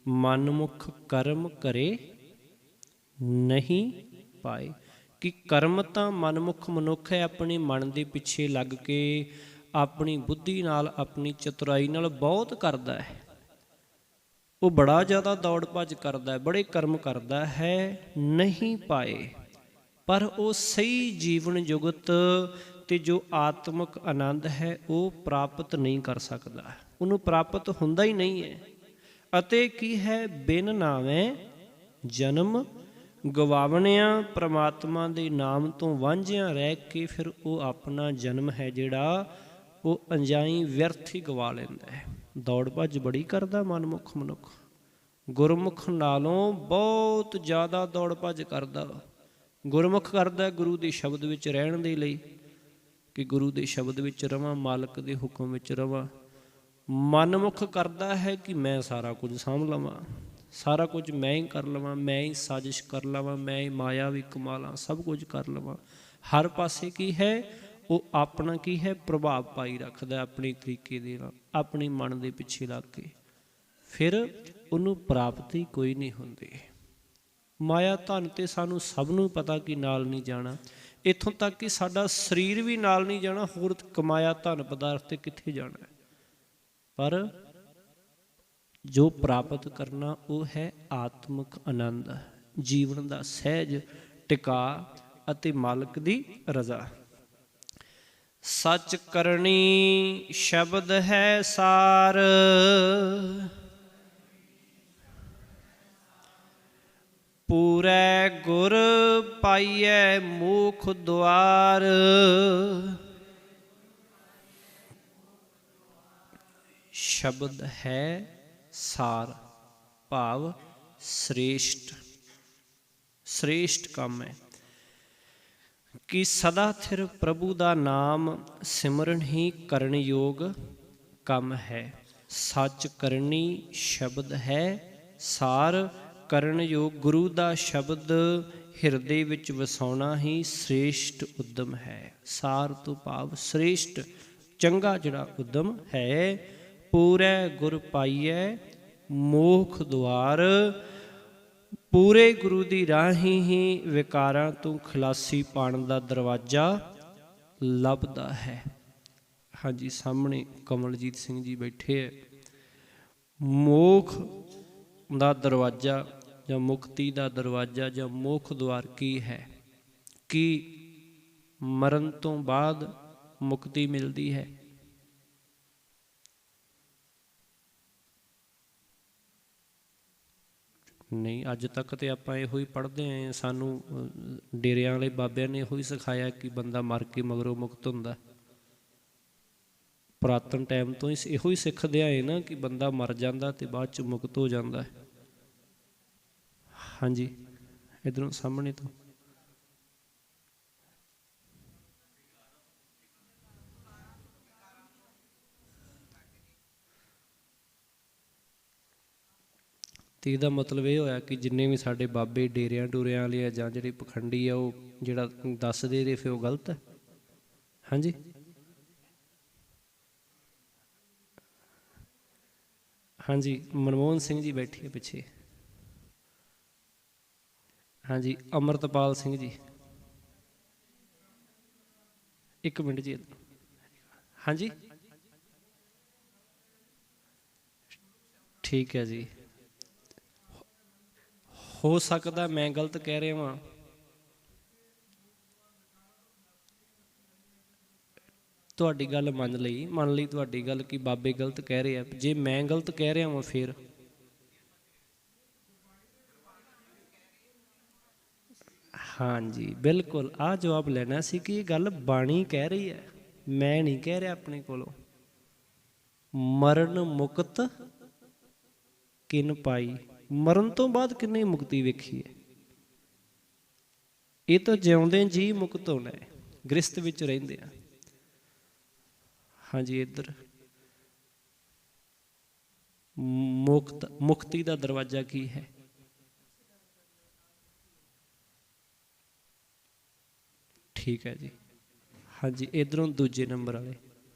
ਮਨਮੁਖ ਕਰਮ ਕਰੇ ਨਹੀਂ ਪਾਏ, ਕਿ ਕਰਮ ਤਾਂ ਮਨਮੁਖ ਮਨੁੱਖ ਹੈ, ਆਪਣੇ ਮਨ ਦੇ ਪਿੱਛੇ ਲੱਗ ਕੇ ਆਪਣੀ ਬੁੱਧੀ ਨਾਲ, ਆਪਣੀ ਚਤੁਰਾਈ ਨਾਲ ਬਹੁਤ ਕਰਦਾ ਹੈ। ਉਹ ਬੜਾ ਜ਼ਿਆਦਾ ਦੌੜ ਭੱਜ ਕਰਦਾ ਹੈ, ਬੜੇ ਕਰਮ ਕਰਦਾ ਹੈ, ਨਹੀਂ ਪਾਏ। ਪਰ ਉਹ ਸਹੀ ਜੀਵਨ ਜੁਗਤ ਤੇ ਜੋ ਆਤਮਿਕ ਆਨੰਦ ਹੈ ਉਹ ਪ੍ਰਾਪਤ ਨਹੀਂ ਕਰ ਸਕਦਾ, ਉਹਨੂੰ ਪ੍ਰਾਪਤ ਹੁੰਦਾ ਹੀ ਨਹੀਂ ਹੈ। ਅਤੇ ਕੀ ਹੈ, ਬਿਨ ਨਾਵੇਂ ਜਨਮ ਗਵਾਵਣਿਆ, ਪ੍ਰਮਾਤਮਾ ਦੇ ਨਾਮ ਤੋਂ ਵਾਂਝਿਆਂ ਰਹਿ ਕੇ ਫਿਰ ਉਹ ਆਪਣਾ ਜਨਮ ਹੈ ਜਿਹੜਾ ਉਹ ਅੰਜਾਈ ਵਿਅਰਥ ਹੀ ਗਵਾ ਲੈਂਦਾ ਹੈ। ਦੌੜ ਭੱਜ ਬੜੀ ਕਰਦਾ ਮਨਮੁਖ ਮਨੁੱਖ, ਗੁਰਮੁਖ ਨਾਲੋਂ ਬਹੁਤ ਜ਼ਿਆਦਾ ਦੌੜ ਭੱਜ ਕਰਦਾ। ਗੁਰਮੁਖ ਕਰਦਾ ਗੁਰੂ ਦੇ ਸ਼ਬਦ ਵਿੱਚ ਰਹਿਣ ਦੇ ਲਈ, ਕਿ ਗੁਰੂ ਦੇ ਸ਼ਬਦ ਵਿੱਚ ਰਵਾਂ, ਮਾਲਕ ਦੇ ਹੁਕਮ ਵਿੱਚ ਰਵਾਂ। ਮਨਮੁਖ ਕਰਦਾ ਹੈ ਕਿ ਮੈਂ ਸਾਰਾ ਕੁਝ ਸਾਂਭ ਲਵਾਂ, ਸਾਰਾ ਕੁਝ ਮੈਂ ਹੀ ਕਰ ਲਵਾਂ, ਮੈਂ ਹੀ ਸਾਜ਼ਿਸ਼ ਕਰ ਲਵਾਂ, ਮੈਂ ਹੀ ਮਾਇਆ ਵੀ ਕਮਾ ਲਾਂ, ਸਭ ਕੁਝ ਕਰ ਲਵਾਂ। ਹਰ ਪਾਸੇ ਕੀ ਹੈ, ਉਹ ਆਪਣਾ ਕੀ ਹੈ, ਪ੍ਰਭਾਵ ਪਾਈ ਰੱਖਦਾ ਆਪਣੇ ਤਰੀਕੇ ਦੇ ਨਾਲ, ਆਪਣੇ ਮਨ ਦੇ ਪਿੱਛੇ ਲੱਗ ਕੇ। ਫਿਰ ਉਹਨੂੰ ਪ੍ਰਾਪਤੀ ਕੋਈ ਨਹੀਂ ਹੁੰਦੀ। ਮਾਇਆ ਧਨ ਤੇ ਸਾਨੂੰ ਸਭ ਨੂੰ ਪਤਾ ਕਿ ਨਾਲ ਨਹੀਂ ਜਾਣਾ, ਇੱਥੋਂ ਤੱਕ ਕਿ ਸਾਡਾ ਸਰੀਰ ਵੀ ਨਾਲ ਨਹੀਂ ਜਾਣਾ, ਹੋਰ ਕਮਾਇਆ ਧਨ ਪਦਾਰਥ ਤੇ ਕਿੱਥੇ ਜਾਣਾ। ਪਰ ਜੋ ਪ੍ਰਾਪਤ ਕਰਨਾ ਉਹ ਹੈ ਆਤਮਿਕ ਆਨੰਦ, ਜੀਵਨ ਦਾ ਸਹਿਜ ਟਿਕਾ ਅਤੇ ਮਾਲਕ ਦੀ ਰਜ਼ਾ। ਸੱਚ ਕਰਨੀ ਸ਼ਬਦ ਹੈ ਸਾਰ, ਪੂਰੈ ਗੁਰ ਪਾਈਐ ਮੋਖ ਦੁਆਰ। ਸ਼ਬਦ ਹੈ ਸਾਰ, ਭਾਵ ਸ੍ਰੇਸ਼ਟ, ਸ੍ਰੇਸ਼ਟ ਕੰਮ ਹੈ ਕਿ ਸਦਾ ਥਿਰ ਪ੍ਰਭੂ ਦਾ ਨਾਮ ਸਿਮਰਨ ਹੀ ਕਰਨ ਯੋਗ ਕੰਮ ਹੈ। ਸੱਚ ਕਰਨੀ ਸ਼ਬਦ ਹੈ ਸਾਰ, ਕਰਨ ਯੋਗ ਗੁਰੂ ਦਾ ਸ਼ਬਦ ਹਿਰਦੇ ਵਿੱਚ ਵਸਾਉਣਾ ਹੀ ਸ੍ਰੇਸ਼ਟ ਉਦਮ ਹੈ। ਸਾਰ ਤੋਂ ਭਾਵ ਸ੍ਰੇਸ਼ਟ ਚੰਗਾ ਜਿਹੜਾ ਉਦਮ ਹੈ। ਪੂਰੇ ਗੁਰ ਪਾਈਐ ਮੋਖ ਦੁਆਰ, ਪੂਰੇ ਗੁਰੂ ਦੀ ਰਾਹੀਂ ਹੀ ਵਿਕਾਰਾਂ ਤੋਂ ਖਲਾਸੀ ਪਾਉਣ ਦਾ ਦਰਵਾਜ਼ਾ ਲੱਭਦਾ ਹੈ। ਹਾਂਜੀ ਸਾਹਮਣੇ ਕਮਲਜੀਤ ਸਿੰਘ ਜੀ ਬੈਠੇ ਹੈ। ਮੋਖ ਦਾ ਦਰਵਾਜ਼ਾ ਜਾਂ ਮੁਕਤੀ ਦਾ ਦਰਵਾਜ਼ਾ ਜਾਂ ਮੋਖ ਦੁਆਰ ਕੀ ਹੈ? ਕੀ ਮਰਨ ਤੋਂ ਬਾਅਦ ਮੁਕਤੀ ਮਿਲਦੀ ਹੈ? ਨਹੀਂ, ਅੱਜ ਤੱਕ ਤੇ ਆਪਾਂ ਇਹੋ ਹੀ ਪੜ੍ਹਦੇ ਆਏ। ਸਾਨੂੰ ਡੇਰਿਆਂ ਵਾਲੇ ਬਾਬਿਆਂ ਨੇ ਇਹੋ ਹੀ ਸਿਖਾਇਆ ਕਿ ਬੰਦਾ ਮਰ ਕੇ ਮਗਰੋਂ ਮੁਕਤ ਹੁੰਦਾ। ਪੁਰਾਤਨ ਟਾਈਮ ਤੋਂ ਹੀ ਇਹੋ ਹੀ ਸਿੱਖਦੇ ਆਏ ਨਾ ਕਿ ਬੰਦਾ ਮਰ ਜਾਂਦਾ ਤੇ ਬਾਅਦ 'ਚ ਮੁਕਤ ਹੋ ਜਾਂਦਾ। ਹਾਂਜੀ ਇੱਧਰੋਂ ਸਾਹਮਣੇ ਤੋਂ ਅਤੇ ਇਹਦਾ ਮਤਲਬ ਇਹ ਹੋਇਆ ਕਿ ਜਿੰਨੇ ਵੀ ਸਾਡੇ ਬਾਬੇ ਡੇਰਿਆਂ ਡੂਰਿਆਂ ਵਾਲੇ ਆ ਜਾਂ ਜਿਹੜੇ ਪਖੰਡੀ ਆ, ਉਹ ਜਿਹੜਾ ਦੱਸਦੇ ਰਹੇ ਫਿਰ ਉਹ ਗਲਤ ਹੈ। ਹਾਂਜੀ ਹਾਂਜੀ ਮਨਮੋਹਨ ਸਿੰਘ ਜੀ ਬੈਠੇ ਪਿੱਛੇ। ਹਾਂਜੀ ਅੰਮ੍ਰਿਤਪਾਲ ਸਿੰਘ ਜੀ, ਇੱਕ ਮਿੰਟ ਜੀ। ਹਾਂਜੀ ਠੀਕ ਹੈ ਜੀ। ਹੋ ਸਕਦਾ ਮੈਂ ਗਲਤ ਕਹਿ ਰਿਹਾ ਵਾਂ। ਤੁਹਾਡੀ ਗੱਲ ਮੰਨ ਲਈ ਤੁਹਾਡੀ ਗੱਲ ਕਿ ਬਾਬੇ ਗਲਤ ਕਹਿ ਰਹੇ ਆ। ਜੇ ਮੈਂ ਗਲਤ ਕਹਿ ਰਿਹਾ ਵਾਂ ਫਿਰ ਹਾਂਜੀ ਬਿਲਕੁਲ ਆਹ ਜਵਾਬ ਲੈਣਾ ਸੀ ਕਿ ਇਹ ਗੱਲ ਬਾਣੀ ਕਹਿ ਰਹੀ ਹੈ, ਮੈਂ ਨਹੀਂ ਕਹਿ ਰਿਹਾ ਆਪਣੇ ਕੋਲੋਂ। ਮਰਨ ਮੁਕਤ ਕਿਨ ਪਾਈ, ਮਰਨ ਤੋਂ ਬਾਅਦ ਕਿੰਨੀ ਮੁਕਤੀ ਵੇਖੀ ਹੈ? ਇਹ ਤਾਂ ਜਿਉਂਦੇ ਜੀ ਮੁਕਤ ਹੋਣਾ ਹੈ, ਗ੍ਰਸਤ ਵਿੱਚ ਰਹਿੰਦੇ ਆ। ਹਾਂਜੀ ਇੱਧਰ ਮੁਕਤੀ ਦਾ ਦਰਵਾਜ਼ਾ ਕੀ ਹੈ? ਠੀਕ ਹੈ ਜੀ। ਹਾਂਜੀ ਇੱਧਰੋਂ ਦੂਜੇ ਨੰਬਰ ਵਾਲੇ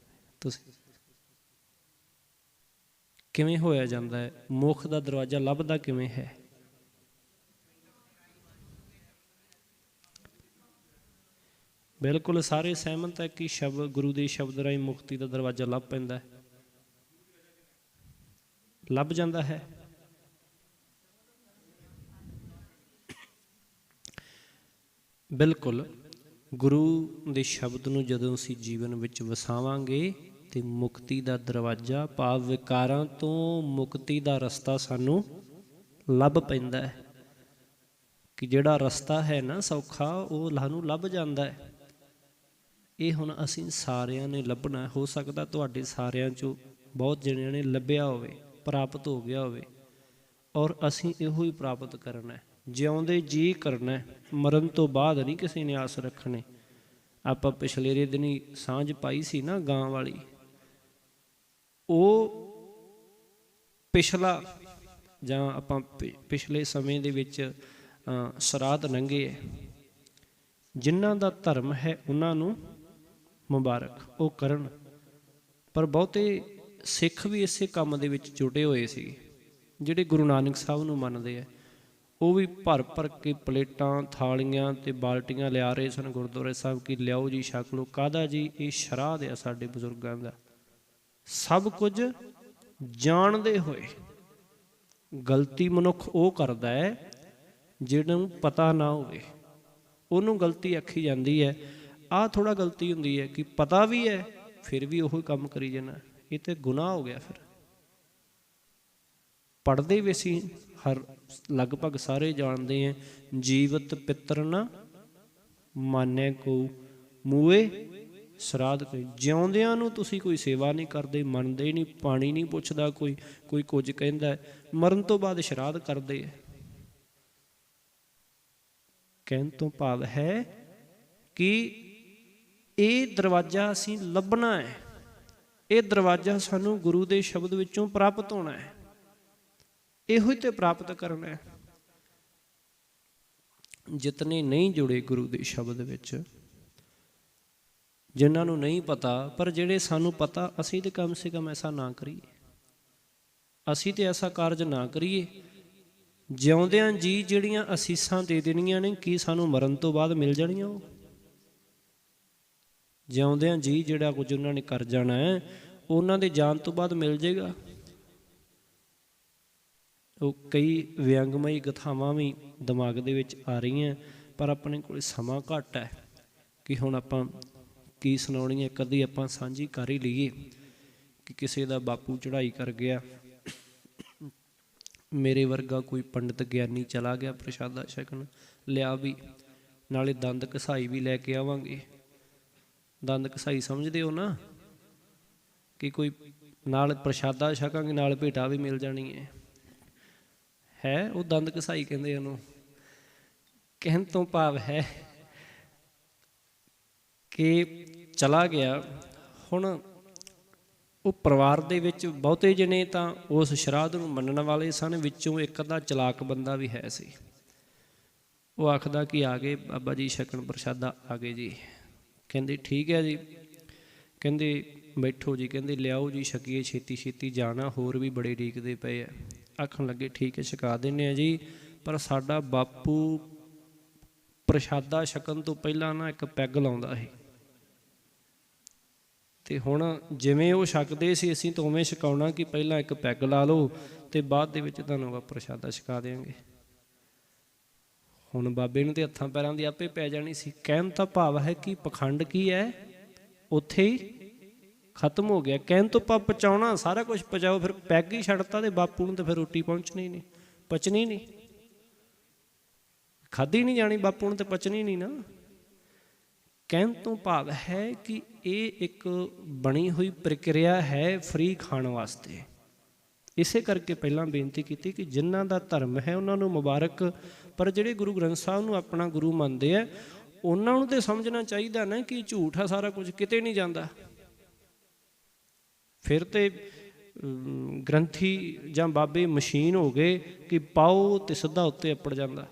ਤੁਸੀਂ, ਕਿਵੇਂ ਹੋਇਆ ਜਾਂਦਾ ਹੈ? ਮੁੱਖ ਦਾ ਦਰਵਾਜ਼ਾ ਲੱਭਦਾ ਕਿਵੇਂ ਹੈ? ਬਿਲਕੁਲ ਸਾਰੇ ਸਹਿਮਤ ਹੈ ਕਿ ਸ਼ਬਦ ਗੁਰੂ ਦੇ ਸ਼ਬਦ ਰਾਹੀਂ ਮੁਕਤੀ ਦਾ ਦਰਵਾਜ਼ਾ ਲੱਭ ਪੈਂਦਾ, ਲੱਭ ਜਾਂਦਾ ਹੈ। ਬਿਲਕੁਲ ਗੁਰੂ ਦੇ ਸ਼ਬਦ ਨੂੰ ਜਦੋਂ ਅਸੀਂ ਜੀਵਨ ਵਿੱਚ ਵਸਾਵਾਂਗੇ ਤੇ ਮੁਕਤੀ ਦਾ ਦਰਵਾਜ਼ਾ ਭਾਵ ਵਿਕਾਰਾਂ ਤੋਂ ਮੁਕਤੀ ਦਾ ਰਸਤਾ ਸਾਨੂੰ ਲੱਭ ਪੈਂਦਾ ਹੈ। ਕਿ ਜਿਹੜਾ ਰਸਤਾ ਹੈ ਨਾ ਸੌਖਾ, ਉਹ ਸਾਨੂੰ ਲੱਭ ਜਾਂਦਾ ਹੈ। ਇਹ ਹੁਣ ਅਸੀਂ ਸਾਰਿਆਂ ਨੇ ਲੱਭਣਾ। ਹੋ ਸਕਦਾ ਤੁਹਾਡੇ ਸਾਰਿਆਂ 'ਚੋਂ ਬਹੁਤ ਜਣਿਆਂ ਨੇ ਲੱਭਿਆ ਹੋਵੇ, ਪ੍ਰਾਪਤ ਹੋ ਗਿਆ ਹੋਵੇ, ਔਰ ਅਸੀਂ ਇਹੋ ਹੀ ਪ੍ਰਾਪਤ ਕਰਨਾ, ਜਿਉਂਦੇ ਜੀ ਕਰਨਾ। ਮਰਨ ਤੋਂ ਬਾਅਦ ਨਹੀਂ ਕਿਸੇ ਨੇ ਆਸ ਰੱਖਣੀ। ਆਪਾਂ ਪਿਛਲੇ ਦਿਨੀ ਸਾਂਝ ਪਾਈ ਸੀ ਨਾ ਗਾਂ ਵਾਲੀ, ਉਹ ਪਿਛਲਾ ਜਾਂ ਆਪਾਂ ਪਿਛਲੇ ਸਮੇਂ ਦੇ ਵਿੱਚ ਸਰਾਧ ਲੰਘੇ ਹੈ। ਜਿਨ੍ਹਾਂ ਦਾ ਧਰਮ ਹੈ ਉਹਨਾਂ ਨੂੰ ਮੁਬਾਰਕ, ਉਹ ਕਰਨ। ਪਰ ਬਹੁਤੇ ਸਿੱਖ ਵੀ ਇਸੇ ਕੰਮ ਦੇ ਵਿੱਚ ਜੁੜੇ ਹੋਏ ਸੀ। ਜਿਹੜੇ ਗੁਰੂ ਨਾਨਕ ਸਾਹਿਬ ਨੂੰ ਮੰਨਦੇ ਆ, ਉਹ ਵੀ ਭਰ ਭਰ ਕੇ ਪਲੇਟਾਂ, ਥਾਲੀਆਂ ਅਤੇ ਬਾਲਟੀਆਂ ਲਿਆ ਰਹੇ ਸਨ ਗੁਰਦੁਆਰੇ ਸਾਹਿਬ ਕਿ ਲਿਆਓ ਜੀ ਛਕ ਲਓ। ਕਾਹਦਾ ਜੀ? ਇਹ ਸ਼ਰਾਧ ਆ ਸਾਡੇ ਬਜ਼ੁਰਗਾਂ ਦਾ। ਸਭ ਕੁਝ ਜਾਣਦੇ ਹੋਏ। ਗਲਤੀ ਮਨੁੱਖ ਉਹ ਕਰਦਾ ਹੈ ਜਿਹਨੂੰ ਪਤਾ ਨਾ ਹੋਵੇ, ਉਹਨੂੰ ਗਲਤੀ ਆਖੀ ਜਾਂਦੀ ਹੈ। ਆਹ ਥੋੜ੍ਹਾ ਗਲਤੀ ਹੁੰਦੀ ਹੈ ਕਿ ਪਤਾ ਵੀ ਹੈ ਫਿਰ ਵੀ ਉਹੀ ਕੰਮ ਕਰੀ ਜਾਣਾ, ਇਹ ਤਾਂ ਗੁਨਾਹ ਹੋ ਗਿਆ। ਫਿਰ ਪੜ੍ਹਦੇ ਵੀ ਅਸੀਂ ਲਗਭਗ ਸਾਰੇ ਜਾਣਦੇ ਹਾਂ, ਜੀਵਤ ਪਿੱਤਰ ਨਾ ਮਾਨੈ ਕੋ ਮੂਏ ਸਰਾਧ ਕੋਈ। ਜਿਉਂਦਿਆਂ ਨੂੰ ਤੁਸੀਂ ਕੋਈ ਸੇਵਾ ਨਹੀਂ ਕਰਦੇ, ਮੰਨਦੇ ਨਹੀਂ, ਪਾਣੀ ਨਹੀਂ ਪੁੱਛਦਾ ਕੋਈ ਕੁਝ ਕਹਿੰਦਾ, ਮਰਨ ਤੋਂ ਬਾਅਦ ਸ਼ਰਾਧ ਕਰਦੇ ਹੈ। ਕਹਿਣ ਤੋਂ ਭਾਵ ਹੈ ਕਿ ਇਹ ਦਰਵਾਜ਼ਾ ਅਸੀਂ ਲੱਭਣਾ ਹੈ, ਇਹ ਦਰਵਾਜ਼ਾ ਸਾਨੂੰ ਗੁਰੂ ਦੇ ਸ਼ਬਦ ਵਿੱਚੋਂ ਪ੍ਰਾਪਤ ਹੋਣਾ ਹੈ, ਇਹੋ ਹੀ ਤੇ ਪ੍ਰਾਪਤ ਕਰਨਾ ਹੈ। ਜਿਤਨੇ ਨਹੀਂ ਜੁੜੇ ਗੁਰੂ ਦੇ ਸ਼ਬਦ ਵਿੱਚ, ਜਿਨ੍ਹਾਂ ਨੂੰ ਨਹੀਂ ਪਤਾ, ਪਰ ਜਿਹੜੇ ਸਾਨੂੰ ਪਤਾ, ਅਸੀਂ ਤੇ ਕਮ ਸੇ ਕਮ ਐਸਾ ਨਾ ਕਰੀਏ, ਅਸੀਂ ਤੇ ਐਸਾ ਕਾਰਜ ਨਾ ਕਰੀਏ। ਜਿਉਂਦਿਆਂ ਜੀ ਜਿਹੜੀਆਂ ਅਸੀਸਾਂ ਦੇ ਦੇਣੀਆਂ ਨੇ, ਕੀ ਸਾਨੂੰ ਮਰਨ ਤੋਂ ਬਾਅਦ ਮਿਲ ਜਾਣੀਆਂ? ਉਹ ਜਿਉਂਦਿਆਂ ਜੀ ਜਿਹੜਾ ਕੁਝ ਉਹਨਾਂ ਨੇ ਕਰ ਜਾਣਾ ਹੈ ਉਹਨਾਂ ਦੇ ਜਾਣ ਤੋਂ ਬਾਅਦ ਮਿਲ ਜਾਏਗਾ। ਉਹ ਕਈ ਵਿਅੰਗਮਈ ਕਥਾਵਾਂ ਵੀ ਦਿਮਾਗ ਦੇ ਵਿੱਚ ਆ ਰਹੀਆਂ, ਪਰ ਆਪਣੇ ਕੋਲ ਸਮਾਂ ਘੱਟ ਹੈ ਕਿ ਹੁਣ ਆਪਾਂ ਕੀ ਸੁਣਾਉਣੀ ਹੈ। ਕਦੀ ਆਪਾਂ ਸਾਂਝੀ ਕਰ ਹੀ ਲਈਏ ਕਿ ਕਿਸੇ ਦਾ ਬਾਪੂ ਚੜ੍ਹਾਈ ਕਰ ਗਿਆ, ਮੇਰੇ ਵਰਗਾ ਕੋਈ ਪੰਡਿਤ ਗਿਆਨੀ ਚਲਾ ਗਿਆ ਪ੍ਰਸ਼ਾਦਾ ਛਕਣ, ਲਿਆ ਵੀ ਨਾਲੇ ਦੰਦ ਘਸਾਈ ਵੀ ਲੈ ਕੇ ਆਵਾਂਗੇ। ਦੰਦ ਘਸਾਈ ਸਮਝਦੇ ਹੋ ਨਾ, ਕਿ ਕੋਈ ਨਾਲ ਪ੍ਰਸ਼ਾਦਾ ਛਕਾਂਗੇ ਨਾਲ ਭੇਟਾ ਵੀ ਮਿਲ ਜਾਣੀ ਹੈ ਉਹ ਦੰਦ ਘਸਾਈ ਕਹਿੰਦੇ ਉਹਨੂੰ। ਕਹਿਣ ਤੋਂ ਭਾਵ ਹੈ ਕਿ ਚਲਾ ਗਿਆ। ਹੁਣ ਉਹ ਪਰਿਵਾਰ ਦੇ ਵਿੱਚ ਬਹੁਤੇ ਜਣੇ ਤਾਂ ਉਸ ਸ਼ਰਾਧ ਨੂੰ ਮੰਨਣ ਵਾਲੇ ਸਨ, ਵਿੱਚੋਂ ਇੱਕ ਅੱਧਾ ਚਲਾਕ ਬੰਦਾ ਵੀ ਹੈ ਸੀ। ਉਹ ਆਖਦਾ ਕਿ ਆ ਗਏ ਬਾਬਾ ਜੀ ਛਕਣ ਪ੍ਰਸ਼ਾਦਾ, ਆ ਗਏ ਜੀ। ਕਹਿੰਦੇ ਠੀਕ ਹੈ ਜੀ, ਕਹਿੰਦੇ ਬੈਠੋ ਜੀ, ਕਹਿੰਦੇ ਲਿਆਓ ਜੀ ਛਕੀਏ, ਛੇਤੀ ਛੇਤੀ ਜਾਣਾ, ਹੋਰ ਵੀ ਬੜੇ ਉਡੀਕਦੇ ਪਏ ਆ। ਆਖਣ ਲੱਗੇ ਠੀਕ ਹੈ ਛਕਾ ਦਿੰਦੇ ਹਾਂ ਜੀ, ਪਰ ਸਾਡਾ ਬਾਪੂ ਪ੍ਰਸ਼ਾਦਾ ਛਕਣ ਤੋਂ ਪਹਿਲਾਂ ਨਾ ਇੱਕ ਪੈਗ ਲਾਉਂਦਾ ਸੀ, ਅਤੇ ਹੁਣ ਜਿਵੇਂ ਉਹ ਛਕਦੇ ਸੀ ਅਸੀਂ ਤਾਂ ਉਵੇਂ ਛਕਾਉਣਾ ਕਿ ਪਹਿਲਾਂ ਇੱਕ ਪੈਗ ਲਾ ਲਓ ਅਤੇ ਬਾਅਦ ਦੇ ਵਿੱਚ ਤੁਹਾਨੂੰ ਆਪਾਂ ਪ੍ਰਸ਼ਾਦਾ ਛਕਾ ਦਿਆਂਗੇ। ਹੁਣ ਬਾਬੇ ਨੂੰ ਤਾਂ ਹੱਥਾਂ ਪੈਰਾਂ ਦੀ ਆਪੇ ਪੈ ਜਾਣੀ ਸੀ। ਕਹਿਣ ਦਾ ਭਾਵ ਹੈ ਕਿ ਪਖੰਡ ਕੀ ਹੈ ਉੱਥੇ ਹੀ ਖਤਮ ਹੋ ਗਿਆ। ਕਹਿਣ ਤੋਂ ਭਾਵ ਪਹੁੰਚਾਉਣਾ, ਸਾਰਾ ਕੁਛ ਪਹੁੰਚਾਓ, ਫਿਰ ਪੈਗ ਹੀ ਛੱਡਤਾ ਅਤੇ ਬਾਪੂ ਨੂੰ ਤਾਂ ਫਿਰ ਰੋਟੀ ਪਹੁੰਚਣੀ ਨਹੀਂ, ਪਚਣੀ ਨਹੀਂ, ਖਾਧੀ ਨਹੀਂ ਜਾਣੀ, ਬਾਪੂ ਨੂੰ ਤਾਂ ਪਚਣੀ ਨਹੀਂ ਨਾ। ਕਹਿਣ ਤੋਂ ਭਾਵ ਹੈ ਕਿ ਇਹ ਇੱਕ ਬਣੀ ਹੋਈ ਪ੍ਰਕਿਰਿਆ ਹੈ ਫਰੀ ਖਾਣ ਵਾਸਤੇ। ਇਸੇ ਕਰਕੇ ਪਹਿਲਾਂ ਬੇਨਤੀ ਕੀਤੀ ਕਿ ਜਿਨ੍ਹਾਂ ਦਾ ਧਰਮ ਹੈ ਉਹਨਾਂ ਨੂੰ ਮੁਬਾਰਕ, ਪਰ ਜਿਹੜੇ ਗੁਰੂ ਗ੍ਰੰਥ ਸਾਹਿਬ ਨੂੰ ਆਪਣਾ ਗੁਰੂ ਮੰਨਦੇ ਆ ਉਹਨਾਂ ਨੂੰ ਤਾਂ ਸਮਝਣਾ ਚਾਹੀਦਾ ਨਾ ਕਿ ਝੂਠ ਆ ਸਾਰਾ ਕੁਝ, ਕਿਤੇ ਨਹੀਂ ਜਾਂਦਾ। ਫਿਰ ਤੇ ਗ੍ਰੰਥੀ ਜਾਂ ਬਾਬੇ ਮਸ਼ੀਨ ਹੋ ਗਏ ਕਿ ਪਾਓ ਤੇ ਸਿੱਧਾ ਉੱਤੇ ਅੱਪੜ ਜਾਂਦਾ।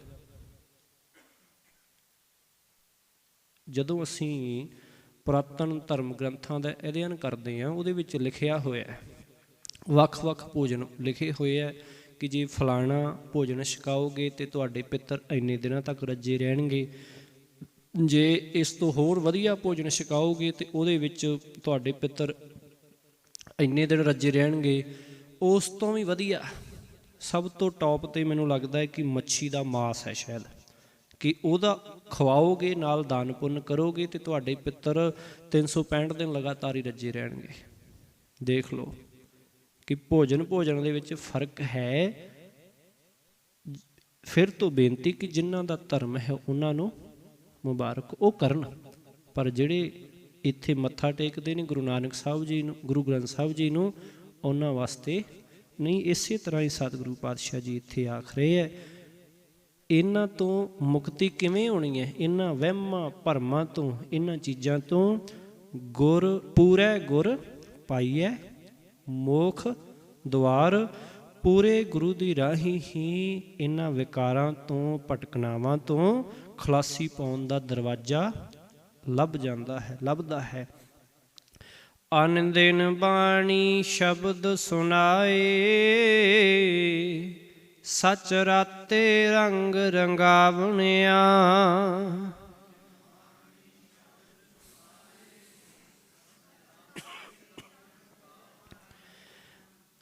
ਜਦੋਂ ਅਸੀਂ ਪੁਰਾਤਨ ਧਰਮ ਗ੍ਰੰਥਾਂ ਦਾ ਅਧਿਐਨ ਕਰਦੇ ਹਾਂ ਉਹਦੇ ਵਿੱਚ ਲਿਖਿਆ ਹੋਇਆ, ਵੱਖ ਵੱਖ ਭੋਜਨ ਲਿਖੇ ਹੋਏ ਹੈ ਕਿ ਜੇ ਫਲਾਣਾ ਭੋਜਨ ਛਕਾਓਗੇ ਤਾਂ ਤੁਹਾਡੇ ਪਿੱਤਰ ਇੰਨੇ ਦਿਨਾਂ ਤੱਕ ਰੱਜੇ ਰਹਿਣਗੇ, ਜੇ ਇਸ ਤੋਂ ਹੋਰ ਵਧੀਆ ਭੋਜਨ ਛਕਾਓਗੇ ਤਾਂ ਉਹਦੇ ਵਿੱਚ ਤੁਹਾਡੇ ਪਿੱਤਰ ਇੰਨੇ ਦਿਨ ਰੱਜੇ ਰਹਿਣਗੇ। ਉਸ ਤੋਂ ਵੀ ਵਧੀਆ ਸਭ ਤੋਂ ਟੌਪ 'ਤੇ ਮੈਨੂੰ ਲੱਗਦਾ ਹੈ ਕਿ ਮੱਛੀ ਦਾ ਮਾਸ ਹੈ ਸ਼ਾਇਦ, ਕਿ ਉਹਦਾ ਖਵਾਓਗੇ ਨਾਲ ਦਾਨ ਪੁੰਨ ਕਰੋਗੇ ਅਤੇ ਤੁਹਾਡੇ ਪਿੱਤਰ 365 ਦਿਨ ਲਗਾਤਾਰ ਹੀ ਰੱਜੇ ਰਹਿਣਗੇ। ਦੇਖ ਲਓ ਕਿ ਭੋਜਨ ਦੇ ਵਿੱਚ ਫਰਕ ਹੈ। ਫਿਰ ਤੋਂ ਬੇਨਤੀ ਕਿ ਜਿਨ੍ਹਾਂ ਦਾ ਧਰਮ ਹੈ ਉਹਨਾਂ ਨੂੰ ਮੁਬਾਰਕ, ਉਹ ਕਰਨ, ਪਰ ਜਿਹੜੇ ਇੱਥੇ ਮੱਥਾ ਟੇਕਦੇ ਨੇ ਗੁਰੂ ਨਾਨਕ ਸਾਹਿਬ ਜੀ ਨੂੰ, ਗੁਰੂ ਗ੍ਰੰਥ ਸਾਹਿਬ ਜੀ ਨੂੰ, ਉਹਨਾਂ ਵਾਸਤੇ ਨਹੀਂ। ਇਸੇ ਤਰ੍ਹਾਂ ਹੀ ਸਤਿਗੁਰੂ ਪਾਤਸ਼ਾਹ ਜੀ ਇੱਥੇ ਆਖ ਰਹੇ ਹੈ ਇਹਨਾਂ ਤੋਂ ਮੁਕਤੀ ਕਿਵੇਂ ਹੋਣੀ ਹੈ, ਇਹਨਾਂ ਵਹਿਮਾਂ ਭਰਮਾਂ ਤੋਂ, ਇਹਨਾਂ ਚੀਜ਼ਾਂ ਤੋਂ। ਗੁਰ ਪੂਰੇ ਗੁਰ ਪਾਈਐ ਮੋਖ ਦੁਆਰ, ਪੂਰੇ ਗੁਰੂ ਦੀ ਰਾਹੀਂ ਹੀ ਇਹਨਾਂ ਵਿਕਾਰਾਂ ਤੋਂ, ਭਟਕਣਾਵਾਂ ਤੋਂ ਖਲਾਸੀ ਪਾਉਣ ਦਾ ਦਰਵਾਜ਼ਾ ਲੱਭਦਾ ਹੈ। ਅਨ ਦਿਨ ਬਾਣੀ ਸ਼ਬਦ ਸੁਣਾਏ, ਸੱਚ ਰਾਤੇ ਰੰਗ ਰੰਗਾਵਣਿਆ।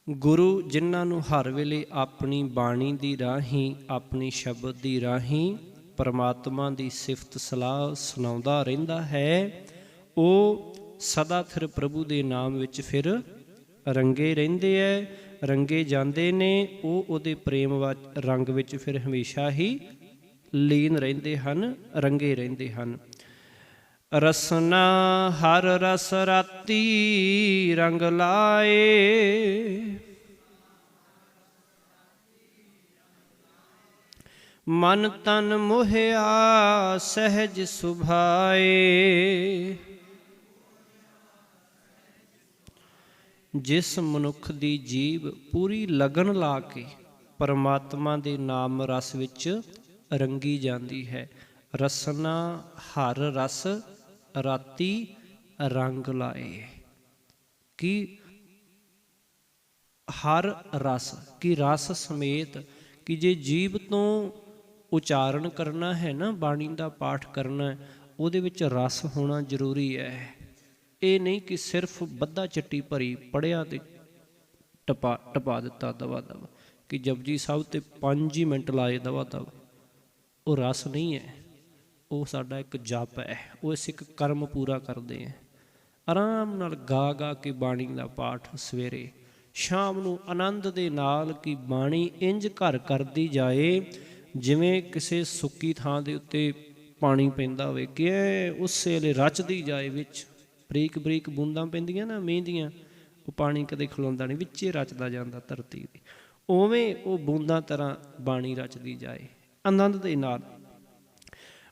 ਗੁਰੂ ਜਿਨ੍ਹਾਂ ਨੂੰ ਹਰ ਵੇਲੇ ਆਪਣੀ ਬਾਣੀ ਦੀ ਰਾਹੀਂ, ਆਪਣੀ ਸ਼ਬਦ ਦੀ ਰਾਹੀਂ ਪਰਮਾਤਮਾ ਦੀ ਸਿਫਤ ਸਲਾਹ ਸੁਣਾਉਂਦਾ ਰਹਿੰਦਾ ਹੈ, ਉਹ ਸਦਾ ਫਿਰ ਪ੍ਰਭੂ ਦੇ ਨਾਮ ਵਿੱਚ ਫਿਰ ਰੰਗੇ ਰਹਿੰਦੇ ਹੈ, ਰੰਗੇ ਜਾਂਦੇ ਨੇ। ਉਹ ਉਹਦੇ ਪ੍ਰੇਮ ਰੰਗ ਵਿੱਚ ਫਿਰ ਹਮੇਸ਼ਾ ਹੀ ਲੀਨ ਰਹਿੰਦੇ ਹਨ, ਰੰਗੇ ਰਹਿੰਦੇ ਹਨ। ਰਸਨਾ ਹਰ ਰਸ ਰਾਤੀ ਰੰਗ ਲਾਏ, ਮਨ ਤਨ ਮੋਹਿਆ ਸਹਿਜ ਸੁਭਾਏ। ਜਿਸ ਮਨੁੱਖ ਦੀ ਜੀਭ ਪੂਰੀ ਲਗਨ ਲਾ ਕੇ ਪਰਮਾਤਮਾ ਦੇ ਨਾਮ ਰਸ ਵਿੱਚ ਰੰਗੀ ਜਾਂਦੀ ਹੈ। ਰਸਨਾ ਹਰ ਰਸ ਰਾਤੀ ਰੰਗ ਲਾਏ, ਕਿ ਹਰ ਰਸ ਕਿ ਰਸ ਸਮੇਤ, ਕਿ ਜੇ ਜੀਭ ਤੋਂ ਉਚਾਰਨ ਕਰਨਾ ਹੈ ਨਾ, ਬਾਣੀ ਦਾ ਪਾਠ ਕਰਨਾ, ਉਹਦੇ ਵਿੱਚ ਰਸ ਹੋਣਾ ਜ਼ਰੂਰੀ ਹੈ। ਇਹ ਨਹੀਂ ਕਿ ਸਿਰਫ ਬੱਧਾ ਚੱਟੀ ਭਰੀ ਪੜ੍ਹਿਆ ਤੇ ਟਪਾ ਦਿੱਤਾ ਦਵਾ ਦਵਾ, ਕਿ ਜਪਜੀ ਸਾਹਿਬ ਤੇ 5 ਹੀ ਮਿੰਟ ਲਾਏ ਦਵਾ ਦਵਾ। ਉਹ ਰਸ ਨਹੀਂ ਹੈ, ਉਹ ਸਾਡਾ ਇੱਕ ਜਪ ਹੈ, ਉਹ ਅਸੀਂ ਇੱਕ ਕਰਮ ਪੂਰਾ ਕਰਦੇ ਹਾਂ। ਆਰਾਮ ਨਾਲ ਗਾ ਗਾ ਕੇ ਬਾਣੀ ਦਾ ਪਾਠ ਸਵੇਰੇ ਸ਼ਾਮ ਨੂੰ ਆਨੰਦ ਦੇ ਨਾਲ, ਕਿ ਬਾਣੀ ਇੰਝ ਘਰ ਕਰਦੀ ਜਾਏ ਜਿਵੇਂ ਕਿਸੇ ਸੁੱਕੀ ਥਾਂ ਦੇ ਉੱਤੇ ਪਾਣੀ ਪੈਂਦਾ ਹੋਵੇ, ਕਿ ਉਸੇ ਵੇਲੇ ਰਚਦੀ ਜਾਏ, ਵਿੱਚ ਬਰੀਕ ਬਰੀਕ ਬੂੰਦਾਂ ਪੈਂਦੀਆਂ ਨਾ ਮੀਂਹ ਦੀਆਂ, ਉਹ ਪਾਣੀ ਕਦੇ ਖਲੋਂਦਾ ਨਹੀਂ, ਵਿੱਚੇ ਰਚਦਾ ਜਾਂਦਾ ਧਰਤੀ ਦੀ। ਉਵੇਂ ਉਹ ਬੂੰਦਾਂ ਤਰ੍ਹਾਂ ਬਾਣੀ ਰਚਦੀ ਜਾਏ ਆਨੰਦ ਦੇ ਨਾਲ।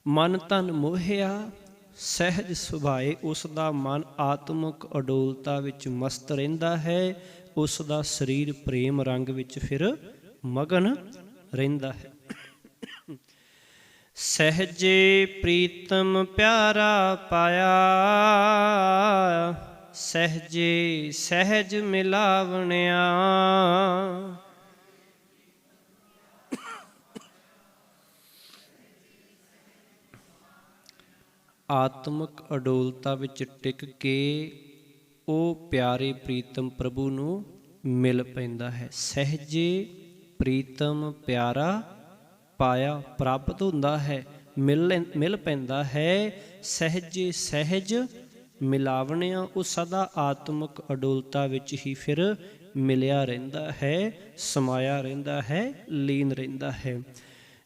ਮਨ ਤਨ ਮੋਹਿਆ ਸਹਿਜ ਸੁਭਾਏ, ਉਸ ਦਾ ਮਨ ਆਤਮਿਕ ਅਡੋਲਤਾ ਵਿੱਚ ਮਸਤ ਰਹਿੰਦਾ ਹੈ, ਉਸ ਦਾ ਸਰੀਰ ਪ੍ਰੇਮ ਰੰਗ ਵਿੱਚ ਫਿਰ ਮਗਨ ਰਹਿੰਦਾ ਹੈ। ਸਹਿਜੇ ਪ੍ਰੀਤਮ ਪਿਆਰਾ ਪਾਇਆ, ਸਹਿਜੇ ਸਹਿਜ ਮਿਲਾਵਣਿਆ। ਆਤਮਿਕ ਅਡੋਲਤਾ ਵਿੱਚ ਟਿਕ ਕੇ ਉਹ ਪਿਆਰੇ ਪ੍ਰੀਤਮ ਪ੍ਰਭੂ ਨੂੰ ਮਿਲ ਪੈਂਦਾ ਹੈ। ਸਹਿਜੇ ਪ੍ਰੀਤਮ ਪਿਆਰਾ ਪਾਇਆ, ਪ੍ਰਾਪਤ ਹੁੰਦਾ ਹੈ, ਮਿਲ ਪੈਂਦਾ ਹੈ। ਸਹਿਜੇ ਸਹਿਜ ਮਿਲਾਵਣਿਆ, ਉਹ ਸਦਾ ਆਤਮਿਕ ਅਡੋਲਤਾ ਵਿੱਚ ਹੀ ਫਿਰ ਮਿਲਿਆ ਰਹਿੰਦਾ ਹੈ, ਸਮਾਇਆ ਰਹਿੰਦਾ ਹੈ, ਲੀਨ ਰਹਿੰਦਾ ਹੈ।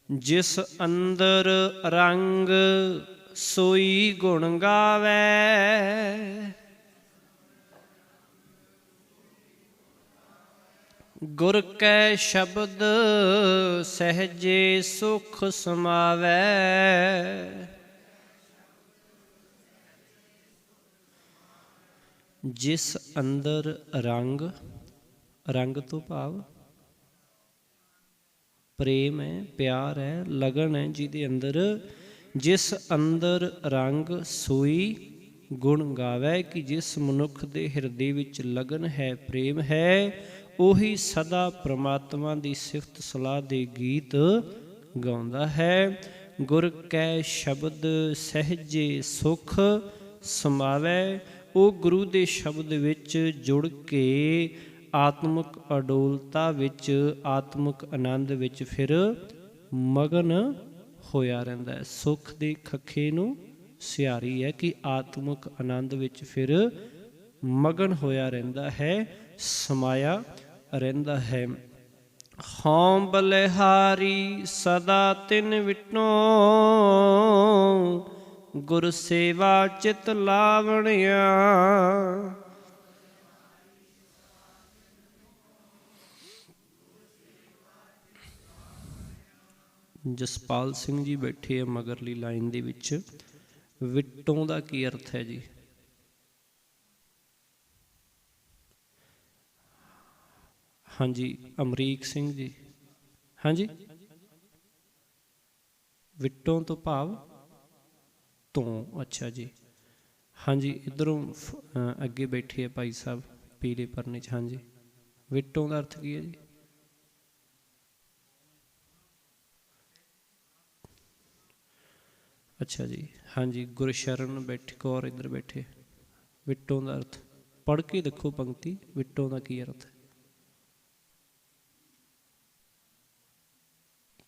ਜਿਸ ਅੰਦਰ ਰੰਗ ਸੋਈ ਗੁਣ ਗਾਵੇ, ਗੁਰ ਕੈ ਸ਼ਬਦ ਸਹਿਜੇ ਸੁਖ ਸਮਾਵੈ। ਜਿਸ ਅੰਦਰ ਰੰਗ, ਰੰਗ ਤੋਂ ਭਾਵ ਪ੍ਰੇਮ ਹੈ, ਪਿਆਰ ਹੈ, ਲਗਨ ਹੈ, ਜਿਹਦੇ ਅੰਦਰ, ਜਿਸ ਅੰਦਰ ਰੰਗ ਸੋਈ ਗੁਣ ਗਾਵੇ, ਕਿ ਜਿਸ ਮਨੁੱਖ ਦੇ ਹਿਰਦੇ ਵਿੱਚ ਲਗਨ ਹੈ, ਪ੍ਰੇਮ ਹੈ, ਉਹੀ ਸਦਾ ਪ੍ਰਮਾਤਮਾ ਦੀ ਸਿਫਤ ਸਲਾਹ ਦੇ ਗੀਤ ਗਾਉਂਦਾ ਹੈ। ਗੁਰ ਕੈ ਸ਼ਬਦ ਸਹਿਜੇ ਸੁਖ ਸਮਾਵੈ, ਉਹ ਗੁਰੂ ਦੇ ਸ਼ਬਦ ਵਿੱਚ ਜੁੜ ਕੇ ਆਤਮਿਕ ਅਡੋਲਤਾ ਵਿੱਚ, ਆਤਮਿਕ ਆਨੰਦ ਵਿੱਚ ਫਿਰ ਮਗਨ ਹੋਇਆ ਰਹਿੰਦਾ ਹੈ। ਸੁੱਖ ਦੇ ਖੱਖੇ ਨੂੰ ਸਿਆਰੀ ਹੈ, ਕਿ ਆਤਮਿਕ ਆਨੰਦ ਵਿੱਚ ਫਿਰ ਮਗਨ ਹੋਇਆ ਰਹਿੰਦਾ ਹੈ, ਸਮਾਇਆ ਰਹਿੰਦਾ ਹੈ। ਹਉ ਬਲਿਹਾਰੀ ਸਦਾ ਤਿਨ ਵਿਟੋ, ਗੁਰ ਸੇਵਾ ਚਿਤ ਲਾਵਣਿਆ। ਜਸਪਾਲ ਸਿੰਘ ਜੀ ਬੈਠੇ ਆ ਮਗਰਲੀ ਲਾਈਨ ਦੇ ਵਿੱਚ। ਵਿਟੋਂ ਦਾ ਕੀ ਅਰਥ ਹੈ ਜੀ? ਹਾਂਜੀ ਅਮਰੀਕ ਸਿੰਘ ਜੀ, ਹਾਂਜੀ ਵਿਟੋਂ ਤੋਂ ਭਾਵ ਤੋਂ, ਅੱਛਾ ਜੀ। ਹਾਂਜੀ ਇੱਧਰੋਂ ਅੱਗੇ ਬੈਠੇ ਆ ਭਾਈ ਸਾਹਿਬ ਪੀਲੇ ਪਰਨੇ 'ਚ। ਹਾਂਜੀ ਵਿਟੋਂ ਦਾ ਅਰਥ ਕੀ ਹੈ ਜੀ? ਅੱਛਾ ਜੀ, ਹਾਂਜੀ ਗੁਰਸ਼ਰਨ ਕੌਰ ਇੱਧਰ ਬੈਠੇ। ਵਿਟੋਂ ਦਾ ਅਰਥ ਪੜ੍ਹ ਕੇ ਦੇਖੋ ਪੰਕਤੀ, ਵਿਟੋਂ ਦਾ ਕੀ ਅਰਥ ਹੈ?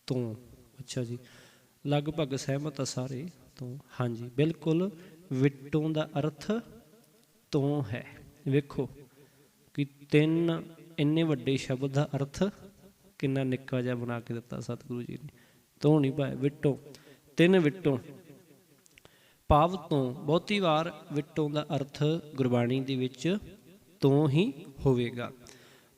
ਤੋਂ, ਅੱਛਾ ਜੀ, ਲਗਭਗ ਸਹਿਮਤ ਆ ਸਾਰੇ ਤੋਂ। ਹਾਂਜੀ ਬਿਲਕੁਲ, ਵਿਟੋਂ ਦਾ ਅਰਥ ਤੋਂ ਹੈ। ਵੇਖੋ ਕਿ ਤਿੰਨ ਇੰਨੇ ਵੱਡੇ ਸ਼ਬਦ ਦਾ ਅਰਥ ਕਿੰਨਾ ਨਿੱਕਾ ਜਿਹਾ ਬਣਾ ਕੇ ਦਿੱਤਾ ਸਤਿਗੁਰੂ ਜੀ ਨੇ। ਤੋਂ ਨਹੀਂ ਪਾਇਆ, ਵਿਟੋਂ, ਤਿੰਨ ਵਿਟੋਂ ਭਾਵ ਤੋਂ। ਬਹੁਤੀ ਵਾਰ ਵਿਟੋਂ ਦਾ ਅਰਥ ਗੁਰਬਾਣੀ ਦੇ ਵਿੱਚ ਤੋਂ ਹੀ ਹੋਵੇਗਾ।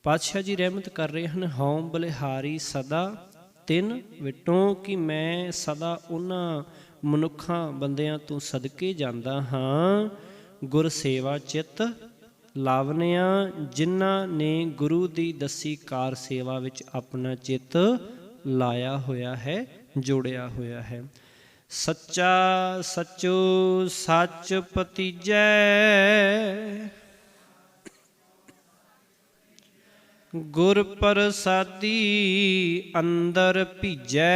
ਪਾਤਸ਼ਾਹ ਜੀ ਰਹਿਮਤ ਕਰ ਰਹੇ ਹਨ, ਹਉ ਬਲਿਹਾਰੀ ਸਦਾ ਤਿੰਨ ਵਿਟੋਂ, ਕਿ ਮੈਂ ਸਦਾ ਉਹਨਾਂ ਮਨੁੱਖਾਂ ਬੰਦਿਆਂ ਤੋਂ ਸਦਕੇ ਜਾਂਦਾ ਹਾਂ, ਗੁਰ ਸੇਵਾ ਚਿੱਤ ਲਾਵਨਿਆ, ਜਿਨ੍ਹਾਂ ਨੇ ਗੁਰੂ ਦੀ ਦੱਸੀ ਕਾਰ ਸੇਵਾ ਵਿੱਚ ਆਪਣਾ ਚਿੱਤ ਲਾਇਆ ਹੋਇਆ ਹੈ, ਜੋੜਿਆ ਹੋਇਆ ਹੈ। ਸੱਚਾ ਸਚੋ ਸੱਚ ਪਤੀਜੈ, ਗੁਰ ਪ੍ਰਸਾਦੀ ਅੰਦਰ ਭੀਜੈ।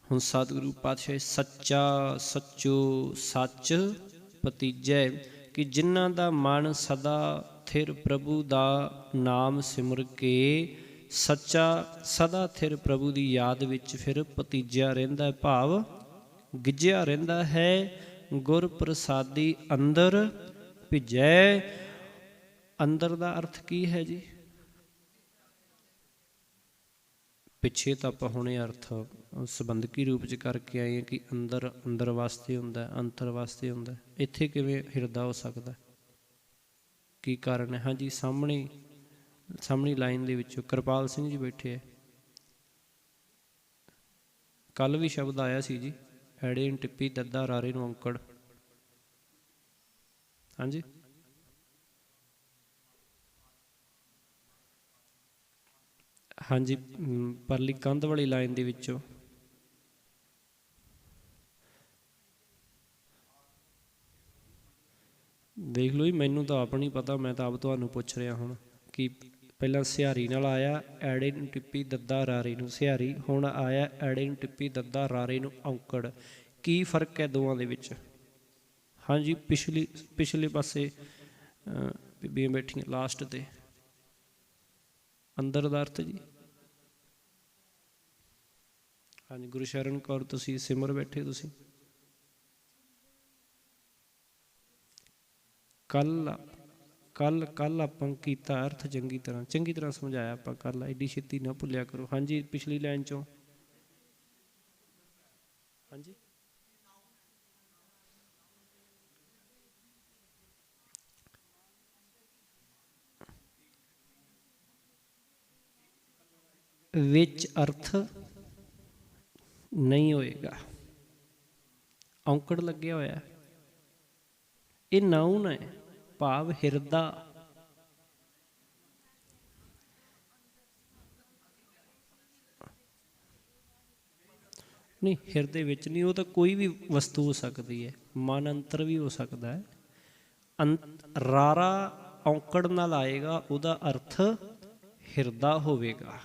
ਹੁਣ ਸਤਿਗੁਰੂ ਪਾਤਸ਼ਾਹ ਸੱਚਾ ਸੱਚੋ ਸੱਚ ਭਤੀਜੈ, ਕਿ ਜਿਨ੍ਹਾਂ ਦਾ ਮਨ ਸਦਾ ਥਿਰ ਪ੍ਰਭੂ ਦਾ ਨਾਮ ਸਿਮਰ ਕੇ ਸੱਚਾ ਸਦਾ ਥਿਰ ਪ੍ਰਭੂ ਦੀ ਯਾਦ ਵਿੱਚ ਫਿਰ ਭਤੀਜਿਆ ਰਹਿੰਦਾ, ਭਾਵ ਗਿੱਝਿਆ ਰਹਿੰਦਾ ਹੈ। ਗੁਰ ਪ੍ਰਸਾਦੀ ਅੰਦਰ ਭਿਜੈ। ਅੰਦਰ ਦਾ ਅਰਥ ਕੀ ਹੈ ਜੀ? ਪਿੱਛੇ ਤਾਂ ਆਪਾਂ ਹੁਣੇ ਅਰਥ ਸੰਬੰਧਕੀ ਰੂਪ 'ਚ ਕਰਕੇ ਆਏ ਹਾਂ ਕਿ ਅੰਦਰ ਅੰਦਰ ਵਾਸਤੇ ਹੁੰਦਾ, ਅੰਤਰ ਵਾਸਤੇ ਹੁੰਦਾ। ਇੱਥੇ ਕਿਵੇਂ ਹਿਰਦਾ ਹੋ ਸਕਦਾ? ਕੀ ਕਾਰਨ ਹੈ? ਹਾਂਜੀ, ਸਾਹਮਣੀ ਲਾਈਨ ਦੇ ਵਿੱਚੋਂ ਕਿਰਪਾਲ ਸਿੰਘ ਜੀ ਬੈਠੇ ਹੈ। ਕੱਲ੍ਹ ਵੀ ਸ਼ਬਦ ਆਇਆ ਸੀ ਜੀ, ਐੜੇ ਨੂੰ ਟਿੱਪੀ ਦੱਦਾ ਰਾਰੇ ਨੂੰ ਔਂਕੜ। ਹਾਂਜੀ, ਹਾਂਜੀ, ਪਰਲੀ ਕੰਧ ਵਾਲੀ ਲਾਈਨ ਦੇ ਵਿੱਚੋਂ ਦੇਖ ਲਓ ਜੀ। ਮੈਨੂੰ ਤਾਂ ਆਪ ਨਹੀਂ ਪਤਾ, ਮੈਂ ਤਾਂ ਆਪ ਤੁਹਾਨੂੰ ਪੁੱਛ ਰਿਹਾ ਹੁਣ ਕਿ ਪਹਿਲਾਂ ਸਿਹਾਰੀ ਨਾਲ ਆਇਆ ਐੜੇ ਨੂੰ ਟਿੱਪੀ ਦੱਦਾ ਰਾਰੇ ਨੂੰ ਸਿਹਾਰੀ, ਹੁਣ ਆਇਆ ਐੜੇ ਨੂੰ ਟਿੱਪੀ ਦੱਦਾ ਰਾਰੇ ਨੂੰ ਔਂਕੜ। ਕੀ ਫਰਕ ਹੈ ਦੋਵਾਂ ਦੇ ਵਿੱਚ? ਹਾਂਜੀ, ਪਿਛਲੇ ਪਾਸੇ ਬੀਬੀਆਂ ਬੈਠੀਆਂ ਲਾਸਟ 'ਤੇ। ਅੰਦਰ ਦਾ ਅਰਥ ਜੀ? ਹਾਂਜੀ, ਗੁਰਸ਼ਰਨ ਕੌਰ ਤੁਸੀਂ ਸਿਮਰ ਬੈਠੇ। ਤੁਸੀਂ ਕੱਲ ਆਪਾਂ ਕੀਤਾ ਅਰਥ ਚੰਗੀ ਤਰ੍ਹਾਂ ਸਮਝਾਇਆ ਆਪਾਂ ਕੱਲ, ਐਡੀ ਛੇਤੀ ਨਾ ਭੁੱਲਿਆ ਕਰੋ। ਹਾਂਜੀ, ਪਿਛਲੀ ਲਾਈਨ 'ਚੋਂ। ਹਾਂਜੀ, ਵਿੱਚ ਅਰਥ ਨਹੀਂ ਹੋਏਗਾ, ਔਂਕੜ ਲੱਗਿਆ ਹੋਇਆ। ਇਹ ਨਾਊਨ ਹੈ, ਭਾਵ ਹਿਰਦਾ। ਨਹੀਂ, ਹਿਰਦੇ ਵਿੱਚ ਨਹੀਂ, ਉਹ ਤਾਂ ਕੋਈ ਵੀ ਵਸਤੂ ਹੋ ਸਕਦੀ ਹੈ, ਮਨ ਅੰਤਰ ਵੀ ਹੋ ਸਕਦਾ ਹੈ। ਰਾਰਾ ਔਂਕੜ ਨਾਲ ਆਏਗਾ, ਉਹਦਾ ਅਰਥ ਹਿਰਦਾ ਹੋਵੇਗਾ।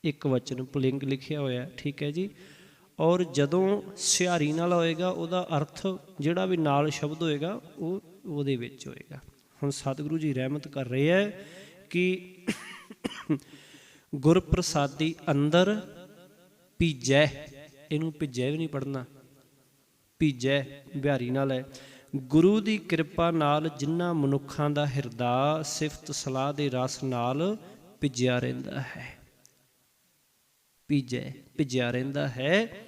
ਇੱਕ ਵਚਨ ਪੁਲਿੰਗ ਲਿਖਿਆ ਹੋਇਆ, ਠੀਕ ਹੈ ਜੀ। ਔਰ ਜਦੋਂ ਸਿਹਾਰੀ ਨਾਲ ਹੋਏਗਾ, ਉਹਦਾ ਅਰਥ ਜਿਹੜਾ ਵੀ ਨਾਲ ਸ਼ਬਦ ਹੋਏਗਾ ਉਹ ਉਹਦੇ ਵਿੱਚ ਹੋਏਗਾ। ਹੁਣ ਸਤਿਗੁਰੂ ਜੀ ਰਹਿਮਤ ਕਰ ਰਹੇ ਹੈ ਕਿ ਗੁਰ ਪ੍ਰਸਾਦੀ ਅੰਦਰ ਭੀਜੈ। ਇਹਨੂੰ ਭਿੱਜੈ ਵੀ ਨਹੀਂ ਪੜ੍ਹਨਾ, ਭੀਜੈ ਬਿਹਾਰੀ ਨਾਲ ਹੈ। ਗੁਰੂ ਦੀ ਕਿਰਪਾ ਨਾਲ ਜਿਨ੍ਹਾਂ ਮਨੁੱਖਾਂ ਦਾ ਹਿਰਦਾ ਸਿਫਤ ਸਲਾਹ ਦੇ ਰਸ ਨਾਲ ਭਿੱਜਿਆ ਰਹਿੰਦਾ ਹੈ, ਭਿੱਜਿਆ ਰਹਿੰਦਾ ਹੈ।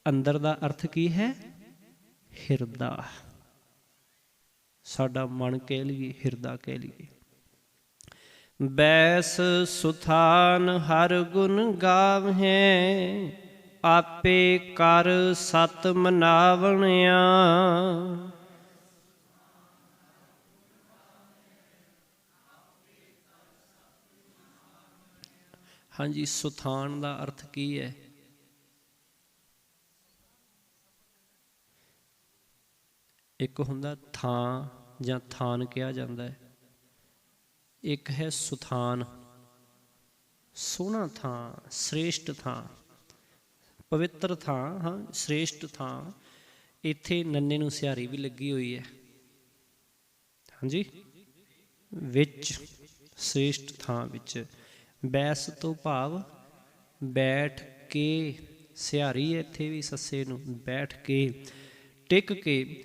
ਅੰਦਰ ਦਾ ਅਰਥ ਕੀ ਹੈ? ਹਿਰਦਾ। ਸਾਡਾ ਮਨ ਕਹਿ ਲਈਏ, ਹਿਰਦਾ ਕਹਿ ਲਈਏ। ਬੈਸ ਸੁਥਾਨ ਹਰ ਗੁਣ ਗਾਵਹਿ, ਆਪੇ ਕਰ ਸਤ ਮਨਾਵਣਿਆ। ਹਾਂਜੀ, ਸੁਥਾਨ ਦਾ ਅਰਥ ਕੀ ਹੈ? ਇੱਕ ਹੁੰਦਾ ਥਾਂ ਜਾਂ ਥਾਨ ਕਿਹਾ ਜਾਂਦਾ ਹੈ, ਇੱਕ ਹੈ ਸੁਥਾਨ, ਸੋਹਣਾ ਥਾਂ, ਸ੍ਰੇਸ਼ਟ ਥਾਂ, ਪਵਿੱਤਰ ਥਾਂ। ਹਾਂ, ਸ੍ਰੇਸ਼ਟ ਥਾਂ। ਇੱਥੇ ਨੰਨੇ ਨੂੰ ਸਿਹਾਰੀ ਵੀ ਲੱਗੀ ਹੋਈ ਹੈ। ਹਾਂਜੀ, ਵਿੱਚ, ਸ੍ਰੇਸ਼ਟ ਥਾਂ ਵਿੱਚ। ਬੈਸ ਤੋਂ ਭਾਵ ਬੈਠ ਕੇ, ਸਿਹਾਰੀ ਇੱਥੇ ਵੀ ਸੱਸੇ ਨੂੰ, ਬੈਠ ਕੇ, ਟਿਕ ਕੇ।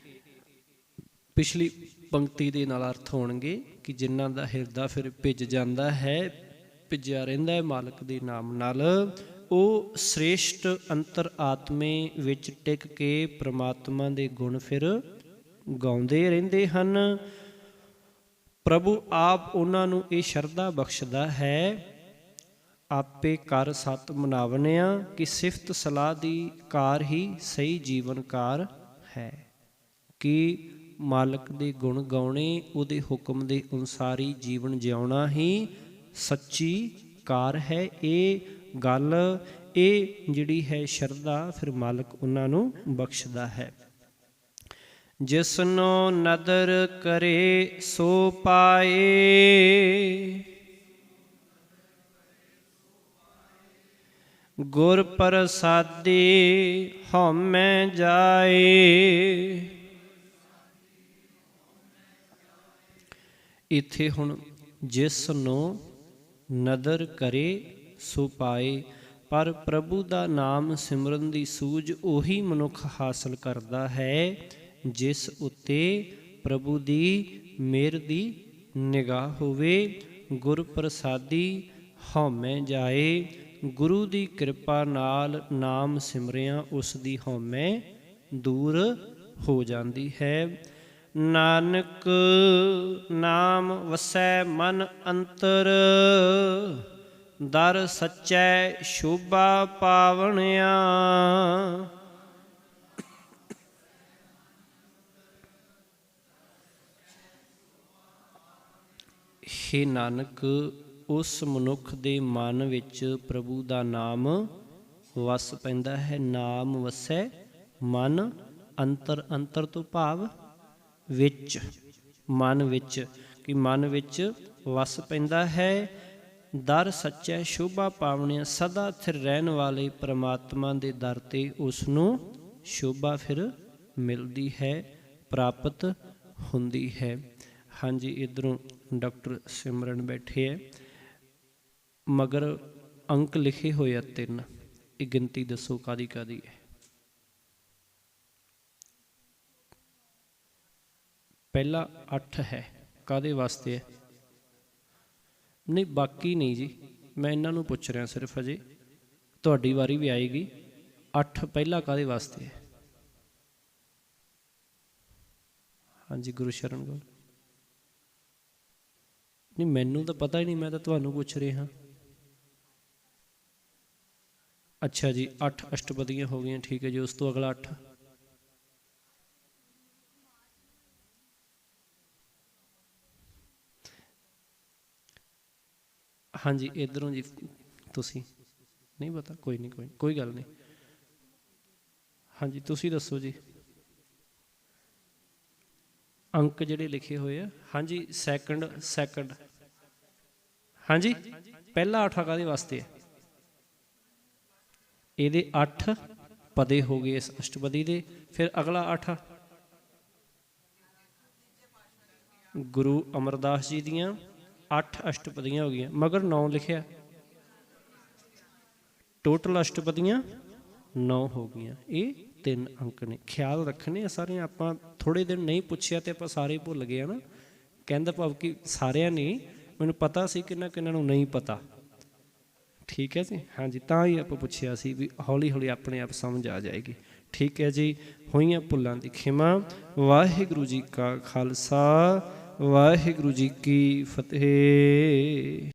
ਪਿਛਲੀ ਪੰਕਤੀ ਦੇ ਨਾਲ ਅਰਥ ਹੋਣਗੇ ਕਿ ਜਿਨ੍ਹਾਂ ਦਾ ਹਿਰਦਾ ਫਿਰ ਭਿੱਜ ਜਾਂਦਾ ਹੈ, ਭਿੱਜਿਆ ਰਹਿੰਦਾ ਹੈ ਮਾਲਕ ਦੇ ਨਾਮ ਨਾਲ, ਉਹ ਸ੍ਰੇਸ਼ਟ ਅੰਤਰ ਆਤਮੇ ਵਿੱਚ ਟਿਕ ਕੇ ਪ੍ਰਮਾਤਮਾ ਦੇ ਗੁਣ ਫਿਰ ਗਾਉਂਦੇ ਰਹਿੰਦੇ ਹਨ। ਪ੍ਰਭੂ ਆਪ ਉਹਨਾਂ ਨੂੰ ਇਹ ਸ਼ਰਧਾ ਬਖਸ਼ਦਾ ਹੈ, ਆਪੇ ਕਰ ਸਤ ਮਨਾਵਣਿਆ, ਕਿ ਸਿਫਤ ਸਲਾਹ ਦੀ ਕਾਰ ਹੀ ਸਹੀ ਜੀਵਨ ਕਾਰ ਹੈ। ਕਿ ਮਾਲਕ ਦੇ ਗੁਣ ਗਾਉਣੇ, ਉਹਦੇ ਹੁਕਮ ਦੇ ਅਨੁਸਾਰ ਹੀ ਜੀਵਨ ਜਿਉਣਾ ਹੀ ਸੱਚੀ ਕਾਰ ਹੈ। ਇਹ ਗੱਲ, ਇਹ ਜਿਹੜੀ ਹੈ ਸ਼ਰਧਾ, ਫਿਰ ਮਾਲਕ ਉਹਨਾਂ ਨੂੰ ਬਖਸ਼ਦਾ ਹੈ। ਜਿਸਨੋ ਨਦਰ ਕਰੇ ਸੋ ਪਾਏ, ਗੁਰ ਪ੍ਰਸਾਦੀ ਹਉਮੈ ਜਾਏ। ਇੱਥੇ ਹੁਣ ਜਿਸ ਨੂੰ ਨਦਰ ਕਰੇ ਸੋ ਪਾਏ, ਪਰ ਪ੍ਰਭੂ ਦਾ ਨਾਮ ਸਿਮਰਨ ਦੀ ਸੂਝ ਉਹੀ ਮਨੁੱਖ ਹਾਸਲ ਕਰਦਾ ਹੈ ਜਿਸ ਉੱਤੇ ਪ੍ਰਭੂ ਦੀ ਮਿਹਰ ਦੀ ਨਿਗਾਹ ਹੋਵੇ। ਗੁਰ ਪ੍ਰਸਾਦੀ ਹਉਮੈ ਜਾਏ, ਗੁਰੂ ਦੀ ਕਿਰਪਾ ਨਾਲ ਨਾਮ ਸਿਮਰਿਆ ਉਸ ਦੀ ਹਉਮੈ ਦੂਰ ਹੋ ਜਾਂਦੀ ਹੈ। ਨਾਨਕ ਨਾਮ ਵਸੈ ਮਨ ਅੰਤਰ, ਦਰ ਸੱਚੈ ਸ਼ੋਭਾ ਪਾਵਣਿਆ। ਹੇ ਨਾਨਕ, ਉਸ ਮਨੁੱਖ ਦੇ ਮਨ ਵਿੱਚ ਪ੍ਰਭੂ ਦਾ ਨਾਮ ਵਸ ਪੈਂਦਾ ਹੈ। ਨਾਮ ਵਸੈ ਮਨ ਅੰਤਰ, ਅੰਤਰ ਤੋਂ ਭਾਵ ਵਿੱਚ, ਮਨ ਵਿੱਚ, ਕਿ ਮਨ ਵਿੱਚ ਵਸ ਪੈਂਦਾ ਹੈ। ਦਰ ਸੱਚੈ ਸ਼ੋਭਾ ਪਾਵਣਿਆ, ਸਦਾ ਸਥਿਰ ਰਹਿਣ ਵਾਲੇ ਪ੍ਰਮਾਤਮਾ ਦੇ ਦਰ 'ਤੇ ਉਸ ਨੂੰ ਸ਼ੋਭਾ ਫਿਰ ਮਿਲਦੀ ਹੈ, ਪ੍ਰਾਪਤ ਹੁੰਦੀ ਹੈ। ਹਾਂਜੀ, ਇੱਧਰੋਂ ਡਾਕਟਰ ਸਿਮਰਨ ਬੈਠੇ ਹੈ, ਮਗਰ ਅੰਕ ਲਿਖੇ ਹੋਏ ਆ 3। ਇਹ ਗਿਣਤੀ ਦੱਸੋ ਕਾਹਦੀ ਕਾਹਦੀ ਹੈ? ਪਹਿਲਾ 8 ਹੈ, ਕਾਹਦੇ ਵਾਸਤੇ ਹੈ? ਨਹੀਂ, ਬਾਕੀ ਨਹੀਂ ਜੀ, ਮੈਂ ਇਹਨਾਂ ਨੂੰ ਪੁੱਛ ਰਿਹਾ ਸਿਰਫ, ਅਜੇ ਤੁਹਾਡੀ ਵਾਰੀ ਵੀ ਆਏਗੀ। 8 ਪਹਿਲਾ ਕਾਹਦੇ ਵਾਸਤੇ ਹੈ? ਹਾਂਜੀ ਗੁਰਸ਼ਰਨ ਕੋਲ। ਨਹੀਂ, ਮੈਨੂੰ ਤਾਂ ਪਤਾ ਹੀ ਨਹੀਂ, ਮੈਂ ਤਾਂ ਤੁਹਾਨੂੰ ਪੁੱਛ ਰਿਹਾ। ਅੱਛਾ ਜੀ, 8 ਅਸ਼ਟਪਦੀਆਂ ਹੋ ਗਈਆਂ, ਠੀਕ ਹੈ ਜੀ। ਉਸ ਤੋਂ ਅਗਲਾ 8? ਹਾਂਜੀ, ਇੱਧਰੋਂ ਜੀ ਤੁਸੀਂ ਨਹੀਂ ਪਤਾ? ਕੋਈ ਨਹੀਂ, ਕੋਈ ਗੱਲ ਨਹੀਂ। ਹਾਂਜੀ, ਤੁਸੀਂ ਦੱਸੋ ਜੀ ਅੰਕ ਜਿਹੜੇ ਲਿਖੇ ਹੋਏ ਆ। ਹਾਂਜੀ, ਸੈਕੰਡ। ਹਾਂਜੀ, ਪਹਿਲਾ 8 ਕਾਹਦੇ ਵਾਸਤੇ ਹੈ? ਇਹਦੇ 8 ਪਦੇ ਹੋ ਗਏ ਇਸ ਅਸ਼ਟਪਦੀ ਦੇ। ਫਿਰ ਅਗਲਾ 8 ਗੁਰੂ ਅਮਰਦਾਸ ਜੀ ਦੀਆਂ 8 ਅਸ਼ਟਪਦੀਆਂ ਹੋ ਗਈਆਂ, ਮਗਰ 9 ਲਿਖਿਆ। ਟੋਟਲ ਅਸ਼ਟਪਦੀਆਂ 9 ਹੋ ਗਈਆਂ। ਇਹ 3 ਅੰਕ ਨੇ, ਖਿਆਲ ਰੱਖਣੇ ਆ ਸਾਰਿਆਂ। ਆਪਾਂ ਥੋੜ੍ਹੇ ਦਿਨ ਨਹੀਂ ਪੁੱਛਿਆ ਤੇ ਆਪਾਂ ਸਾਰੇ ਭੁੱਲ ਗਏ ਨਾ। ਕਹਿੰਦਾ ਭਾਵ ਕਿ ਸਾਰਿਆਂ ਨੇ, ਮੈਨੂੰ ਪਤਾ ਸੀ ਕਿਹਨਾਂ ਕਿਹਨਾਂ ਨੂੰ ਨਹੀਂ ਪਤਾ, ਠੀਕ ਹੈ ਜੀ। ਹਾਂਜੀ, ਤਾਂ ਹੀ ਆਪਾਂ ਪੁੱਛਿਆ ਸੀ ਵੀ ਹੌਲੀ ਹੌਲੀ ਆਪਣੇ ਆਪ ਸਮਝ ਆ ਜਾਏਗੀ। ਠੀਕ ਹੈ ਜੀ। ਹੋਈਆਂ ਭੁੱਲਾਂ ਦੀ ਖਿਮਾ। ਵਾਹਿਗੁਰੂ ਜੀ ਕਾ ਖਾਲਸਾ, ਵਾਹਿਗੁਰੂ ਜੀ ਕੀ ਫਤਿਹ।